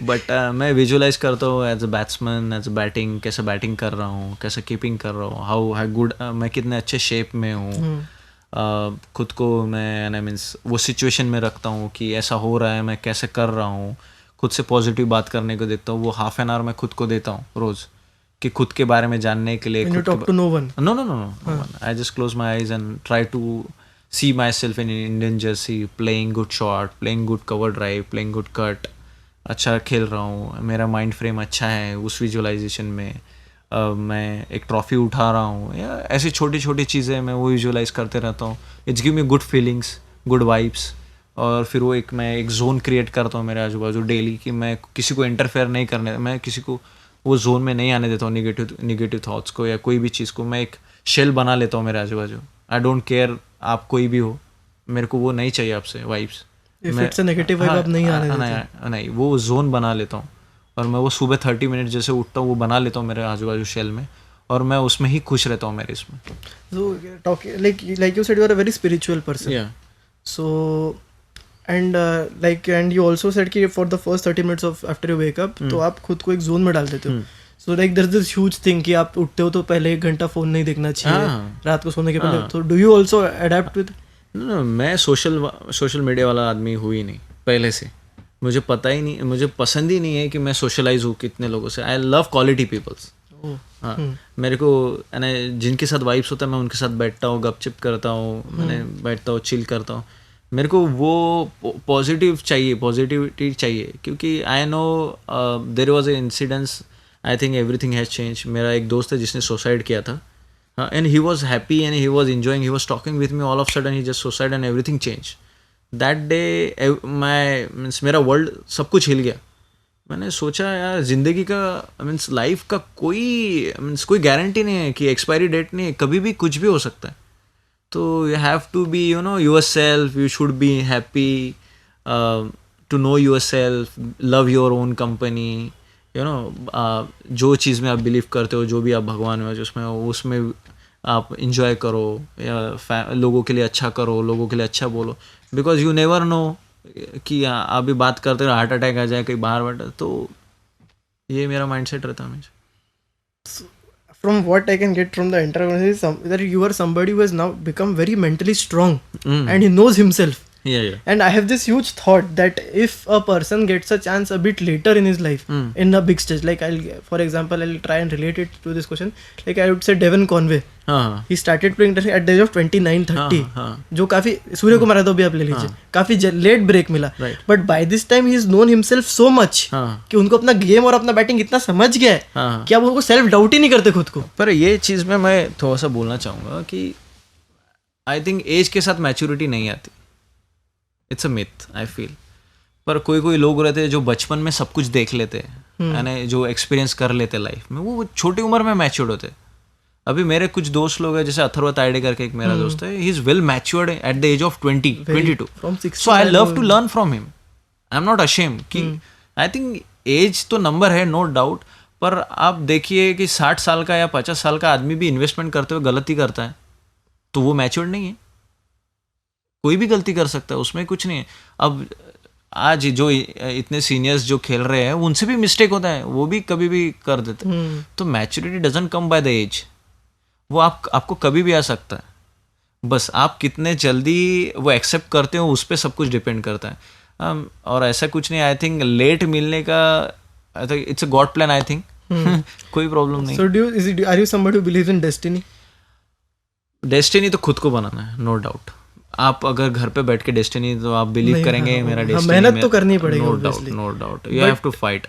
But मैं visualise करता हूँ as a batsman, as a batting, कैसे batting कर रहा हूँ, कैसे keeping कर रहा हूँ, हाउ गुड, मैं कितने अच्छे शेप में हूँ. खुद को मैं मीन्स वो सिचुएशन में रखता हूँ कि ऐसा हो रहा है, मैं कैसे कर रहा हूँ. खुद से पॉजिटिव बात करने को देखता हूँ. वो हाफ एन आवर मैं खुद को देता हूँ रोज़ कि खुद के बारे में जानने के लिए. No. I just close my eyes and try to see myself in Indian jersey, playing good shot, playing good cover drive, playing good cut. अच्छा खेल रहा हूँ, मेरा माइंड फ्रेम अच्छा है. उस विजुअलाइजेशन में मैं एक ट्रॉफी उठा रहा हूँ, या ऐसी छोटी छोटी चीज़ें मैं वो विजुअलाइज करते रहता हूँ. It's give me good feelings, good vibes. और फिर वो मैं एक जोन क्रिएट करता हूँ मेरे आजू बाजू डेली कि मैं किसी को इंटरफेयर नहीं करने, मैं किसी को वो जोन में नहीं आने देता हूँ. निगेटिव थाट्स को या कोई भी चीज़ को मैं एक शेल बना लेता हूँ मेरे आजू बाजू. आई डोंट केयर आप कोई भी हो, मेरे को वो नहीं चाहिए आपसे वाइब्स. नहीं, वो जोन बना लेता हूँ. और मैं वो सुबह 30 मिनट जैसे उठता हूँ वो बना लेता हूँ मेरे आजू बाजू शेल में, और मैं उसमें ही खुश रहता हूँ मेरे इसमें. So like you said, you are a very spiritual person. Yeah. So and and you also said कि for the first 30 minutes of after you wake up तो आप खुद को एक जोन में डाल देते हो. So like there's this huge thing कि आप उठते हो तो पहले 1 घंटा फोन नहीं देखना चाहिए रात को सोने के पहले. तो do you also adapt with? No, मैं सोशल मीडिया वाला आदमी हुई ही नहीं पहले से. मुझे पता ही नहीं, मुझे पसंद ही नहीं है कि मैं सोशलाइज हूँ कितने लोगों से. I love quality peoples. हाँ, मेरे को जिनके साथ वाइब्स होता है मैं उनके साथ बैठता हूँ, गपचिप करता हूँ, मैंने बैठता हूँ, चिल करता हूँ. मेरे को वो पॉजिटिविटी चाहिए, क्योंकि I know there was a incidence. I think everything has change. मेरा एक दोस्त है जिसने सुसाइड किया था, and he was happy and he was enjoying, he was talking with me, all of a sudden he just suicide and everything changed. That day मेरा world सब कुछ हिल गया. मैंने सोचा यार ज़िंदगी का लाइफ का कोई गारंटी नहीं है कि एक्सपायरी डेट नहीं है, कभी भी कुछ भी हो सकता है. तो you have to be yourself, you should be happy, to know yourself, love your own company, you know, जो चीज़ में आप बिलीव करते हो, जो भी आप भगवान में उसमें आप इंजॉय करो, या लोगों के लिए अच्छा करो, लोगों के लिए अच्छा बोलो, बिकॉज यू नेवर नो कि आप भी बात करते हो हार्ट अटैक आ जाए कहीं बाहर बैठा, तो ये मेरा माइंडसेट रहता है हमेशा. From what I can get from the entire conversation is that you are somebody who has now become very mentally strong and he knows himself. Yeah. And I have this huge thought that if a person gets a chance a bit later in his life, in a big stage, like for example, I'll try and relate it to this question. Like I would say Devon Conway. He started playing at the age of 29-30. जो काफी सूर्य कुमार यादव भी आप ले लीजिए, काफी late break मिला. But by this time he has known himself so much कि उनको अपना गेम और अपना बैटिंग इतना समझ गया है कि अब उनको सेल्फ डाउट ही नहीं करते खुद को. पर ये चीज़ में मैं थोड़ा सा बोलना चाहूँगा कि आई थिंक एज के साथ मैच्योरिटी नहीं आती. It's a myth I feel. पर कोई लोग रहते हैं जो बचपन में सब कुछ देख लेते हैं, यानी जो एक्सपीरियंस कर लेते हैं लाइफ में, वो छोटी उम्र में मैच्योर्ड होते हैं. अभी मेरे कुछ दोस्त लोग हैं, जैसे अथर्व तायडे करके एक मेरा दोस्त है, he is well matured at the age of 22. So I love to learn from him. I am not ashamed कि आई थिंक एज तो नंबर है, नो डाउट, पर आप देखिए कि 60 साल का या 50 साल का आदमी भी इन्वेस्टमेंट करते हुए गलती करता है, तो वो मैच्योर्ड नहीं है. कोई भी गलती कर सकता है, उसमें कुछ नहीं है. अब आज जो इतने सीनियर्स जो खेल रहे हैं उनसे भी मिस्टेक होता है, वो भी कभी भी कर देते हैं. तो maturity doesn't come by the age. वो आपको कभी भी आ सकता है, बस आप कितने जल्दी वो एक्सेप्ट करते हो उस पर सब कुछ डिपेंड करता है. और ऐसा कुछ नहीं. आई थिंक लेट मिलने का I think it's a God plan. I think कोई प्रॉब्लम नहीं. So are you somebody who believes in destiny? Destiny तो खुद को बनाना है, नो डाउट. आप अगर घर पे बैठ के डेस्टिनी, तो आप बिलीव करेंगे मेरा डेस्टिनी, मेहनत तो करनी पड़ेगी, no doubt. You have to fight.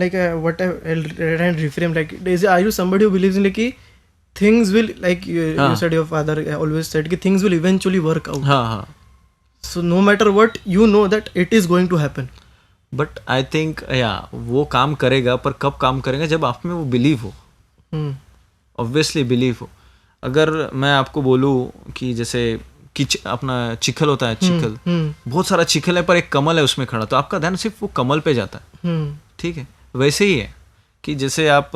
Like what I'll try and reframe, like are you somebody who believes in like things will, like you said, your father always said कि things will eventually work out. हाँ. So no matter what, you know that it is going to happen. But I think वो काम करेगा, पर कब काम करेगा, जब आप में वो बिलीव हो. ऑब्वियसली बिलीव हो. अगर मैं आपको बोलूँ कि जैसे अपना चिखल होता है, चिखल बहुत सारा चिखल है, पर एक कमल है उसमें खड़ा, तो आपका ध्यान सिर्फ वो कमल पे जाता है. ठीक है, वैसे ही है कि जैसे आप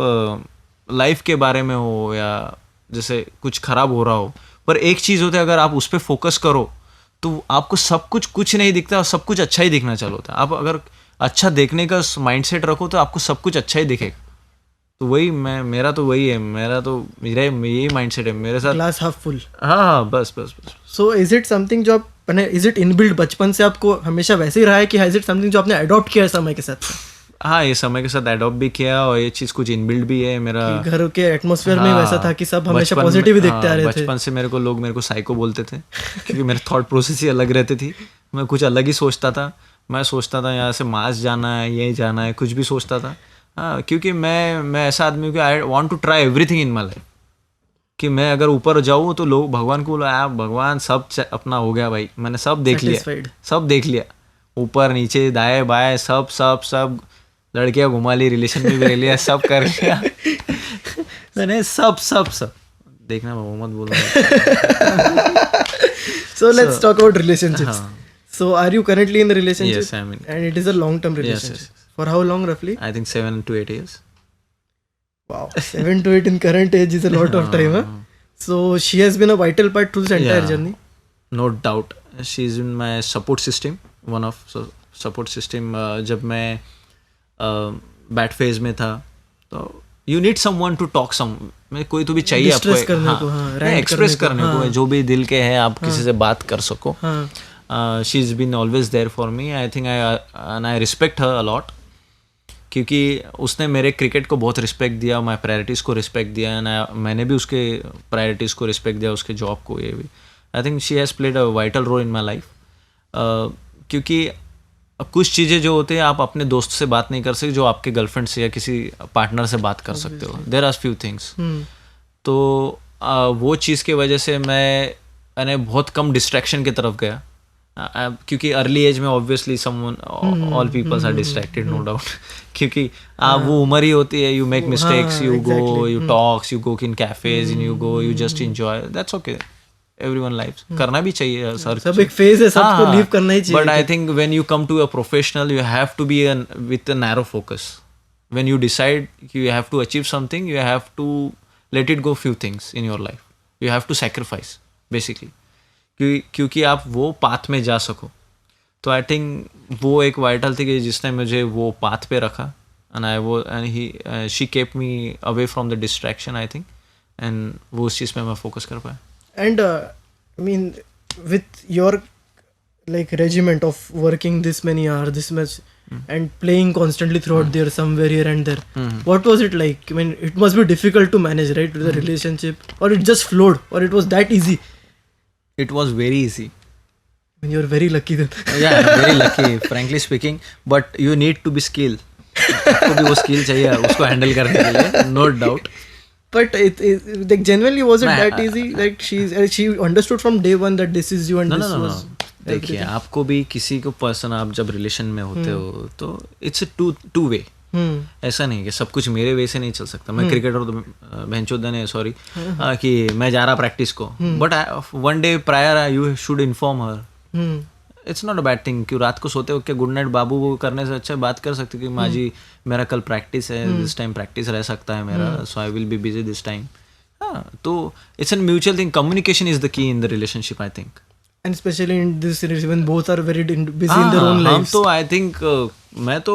लाइफ के बारे में हो या जैसे कुछ खराब हो रहा हो, पर एक चीज़ होता है, अगर आप उस पर फोकस करो तो आपको सब कुछ नहीं दिखता और सब कुछ अच्छा ही दिखना चालू होता है. आप अगर अच्छा देखने का माइंडसेट रखो तो आपको सब कुछ अच्छा ही दिखेगा. तो वही मेरा तो वही है, मेरा यही माइंडसेट है मेरे साथ. Glass half full. हाँ, बस. सो इज इट समथिंग जो आप, इज इट इनबिल्ट बचपन से आपको हमेशा वैसे ही रहा है, कि इज इट समथिंग जो आपने अडॉप्ट किया है समय के साथ? हाँ, ये समय के साथ अडॉप्ट भी किया, और ये चीज़ कुछ इनबिल्ट भी है मेरा. घर के एटमॉस्फेयर में वैसा था कि सब हमेशा पॉजिटिव ही देखते आ रहे थे. बचपन से लोग मेरे को साइको बोलते थे क्योंकि मेरे थॉट प्रोसेस ही अलग रहती थी. मैं कुछ अलग ही सोचता था. मैं सोचता था यहाँ से मार्स जाना है, यही जाना है, कुछ भी सोचता था. हाँ, क्योंकि मैं ऐसा आदमी हूँ कि I want to try everything in my life. कि मैं अगर ऊपर जाऊँ तो लोग भगवान को बोला, भगवान सब अपना हो गया भाई, मैंने सब देख लिया, ऊपर नीचे दाएं बाएं सब लड़कियां घुमा ली, रिलेशन में भी रह लिया, सब कर लिया मैंने सब देखना. मोहम्मद बोल रहा. So let's talk about relationships. So are you currently in the relationship? Yes, I'm in. And it is a long-term relationship. Yes. For how long roughly? I think 7 to 8 years. Wow, 7 to 8 in current age is a lot of time. Huh? So she has been a vital part to this entire journey. No doubt. She is in my support system. One of support system. जब मैं bat phase में था, तो you need someone to talk में कोई तो भी चाहिए आपको एक्सप्रेस करने को, जो भी दिल के है आप किसी से बात कर सको. She is been always there for me. I think I respect her a lot, क्योंकि उसने मेरे क्रिकेट को बहुत रिस्पेक्ट दिया, माई प्रायोरिटीज़ को रिस्पेक्ट दिया, एंड मैंने भी उसके प्रायोरिटीज़ को रिस्पेक्ट दिया, उसके जॉब को. ये भी I think she has played a vital role in my life. क्योंकि कुछ चीज़ें जो होती हैं आप अपने दोस्त से बात नहीं कर सकते, जो आपके गर्लफ्रेंड से या किसी पार्टनर से बात कर सकते हो. There are few things. तो वो चीज़ की वजह से मैंने बहुत कम डिस्ट्रैक्शन की तरफ गया, क्योंकि अर्ली एज में obviously someone all peoples are distracted, no doubt. क्योंकि वो उम्र ही होती है, you make mistakes, you go, you talks, you go in cafes, you go, you just enjoy, that's okay. everyone lives. करना भी चाहिए सर. सब एक फेज है, सबको लीव करना ही चाहिए. But I think when you come to a professional, you have to be with a narrow focus. When you decide you have to achieve something, you have to let it go few things in your life. You have to sacrifice basically. क्योंकि आप वो path में जा सको. तो I think वो एक vital थी कि जिसने मुझे वो पाथ पे रखा. And she cap me away from the distraction I think. And वो उस चीज़ पे मैं फोकस कर पाया. And I mean with your like regiment of working this many hours, this much, and playing constantly throughout there, somewhere here and there, what was it like? I mean, it must be difficult to manage, right, with the relationship, or it just flowed, or it was that easy? It was very easy. I mean, you're very lucky then. Yeah, I'm very lucky, frankly speaking, but you need to be skilled. आपको भी वो skill चाहिए उसको handle करने के लिए, no doubt. But it like genuinely was it that easy? Like she understood from day one that this is you and this was. देखिए, आपको भी किसी को पर्सन आप जब रिलेशन में होते हो तो इट्स टू वे. ऐसा नहीं कि सब कुछ मेरे वे से नहीं चल सकता. मैं क्रिकेटर तो भैंचोदन है सॉरी कि मैं जा रहा प्रैक्टिस को, but one day prior you should inform her. It's not a bad thing. क्यों रात को सोते हो क्या गुड नाइट बाबू वो करने से अच्छा बात कर सकते कि माँ जी मेरा कल प्रैक्टिस है, दिस टाइम प्रैक्टिस रह सकता है मेरा, so I will be busy this time. हाँ, तो it's an mutual thing. Communication is the key in the relationship I think. And especially in this series when both are very busy in their own lives. हम तो I think मैं तो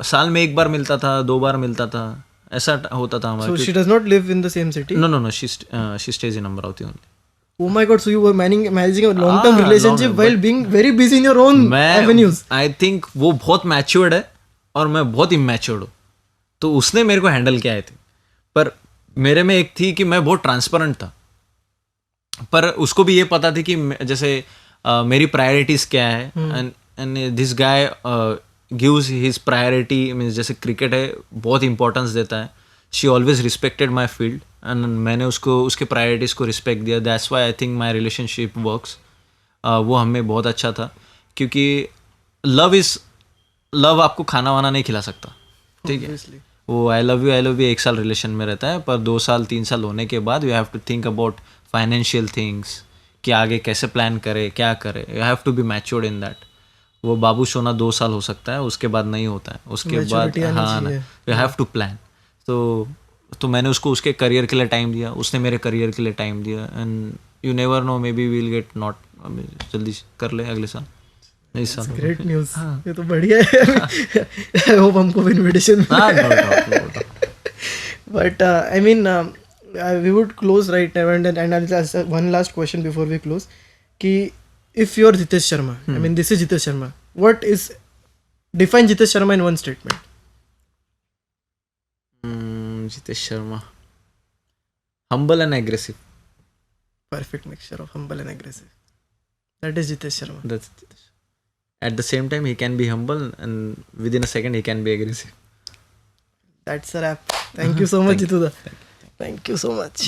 साल में एक बार मिलता था, 2 बार मिलता था, ऐसा होता था हमारा. So she does not live in the same city? No, she stays in Amravati only. Oh my God, so you were managing a long-term relationship while being very busy in your own avenues. I think वो बहुत matured है और मैं बहुत इमैच्योर्ड हूँ. तो उसने मेरे को हैंडल किया है थी. पर मेरे में एक थी कि मैं बहुत ट्रांसपेरेंट था. पर उसको भी ये पता थी कि जैसे मेरी प्रायोरिटीज़ क्या है. And this guy gives his priority. Means जैसे क्रिकेट है बहुत इंपॉर्टेंस देता है. She always respected my field and मैंने उसको उसके प्रायोरिटीज़ को रिस्पेक्ट दिया. That's why I think my relationship works. वो हमें बहुत अच्छा था क्योंकि लव आपको खाना वाना नहीं खिला सकता. ठीक है, वो आई लव यू एक साल रिलेशन में रहता है, पर 2 साल 3 साल होने के बाद you have to think about financial things कि आगे कैसे प्लान करे, क्या करे. You have to be matured in that. वो बाबू सोना 2 साल हो सकता है, उसके बाद नहीं होता है. उसके बाद हाँ ना, यू हैव टू प्लान. तो मैंने उसको उसके करियर के लिए टाइम दिया, उसने मेरे करियर के लिए टाइम दिया. And you never know, may be will get not. जल्दी कर ले अगले साल. इस साल ग्रेट न्यूज़. ये तो बढ़िया है. आई होप हमको भी invitation. But I mean we would close right now and I'll ask one last question before we close. Ki if you're Jitesh Sharma, I mean this is Jitesh Sharma, what is define Jitesh Sharma in one statement? Jitesh Sharma, humble and aggressive. Perfect mixture of humble and aggressive. That is Jitesh Sharma. That's Jitesh. At the same time he can be humble and within a second he can be aggressive. That's a wrap. Thank you so much, Jituda. Thank you so much.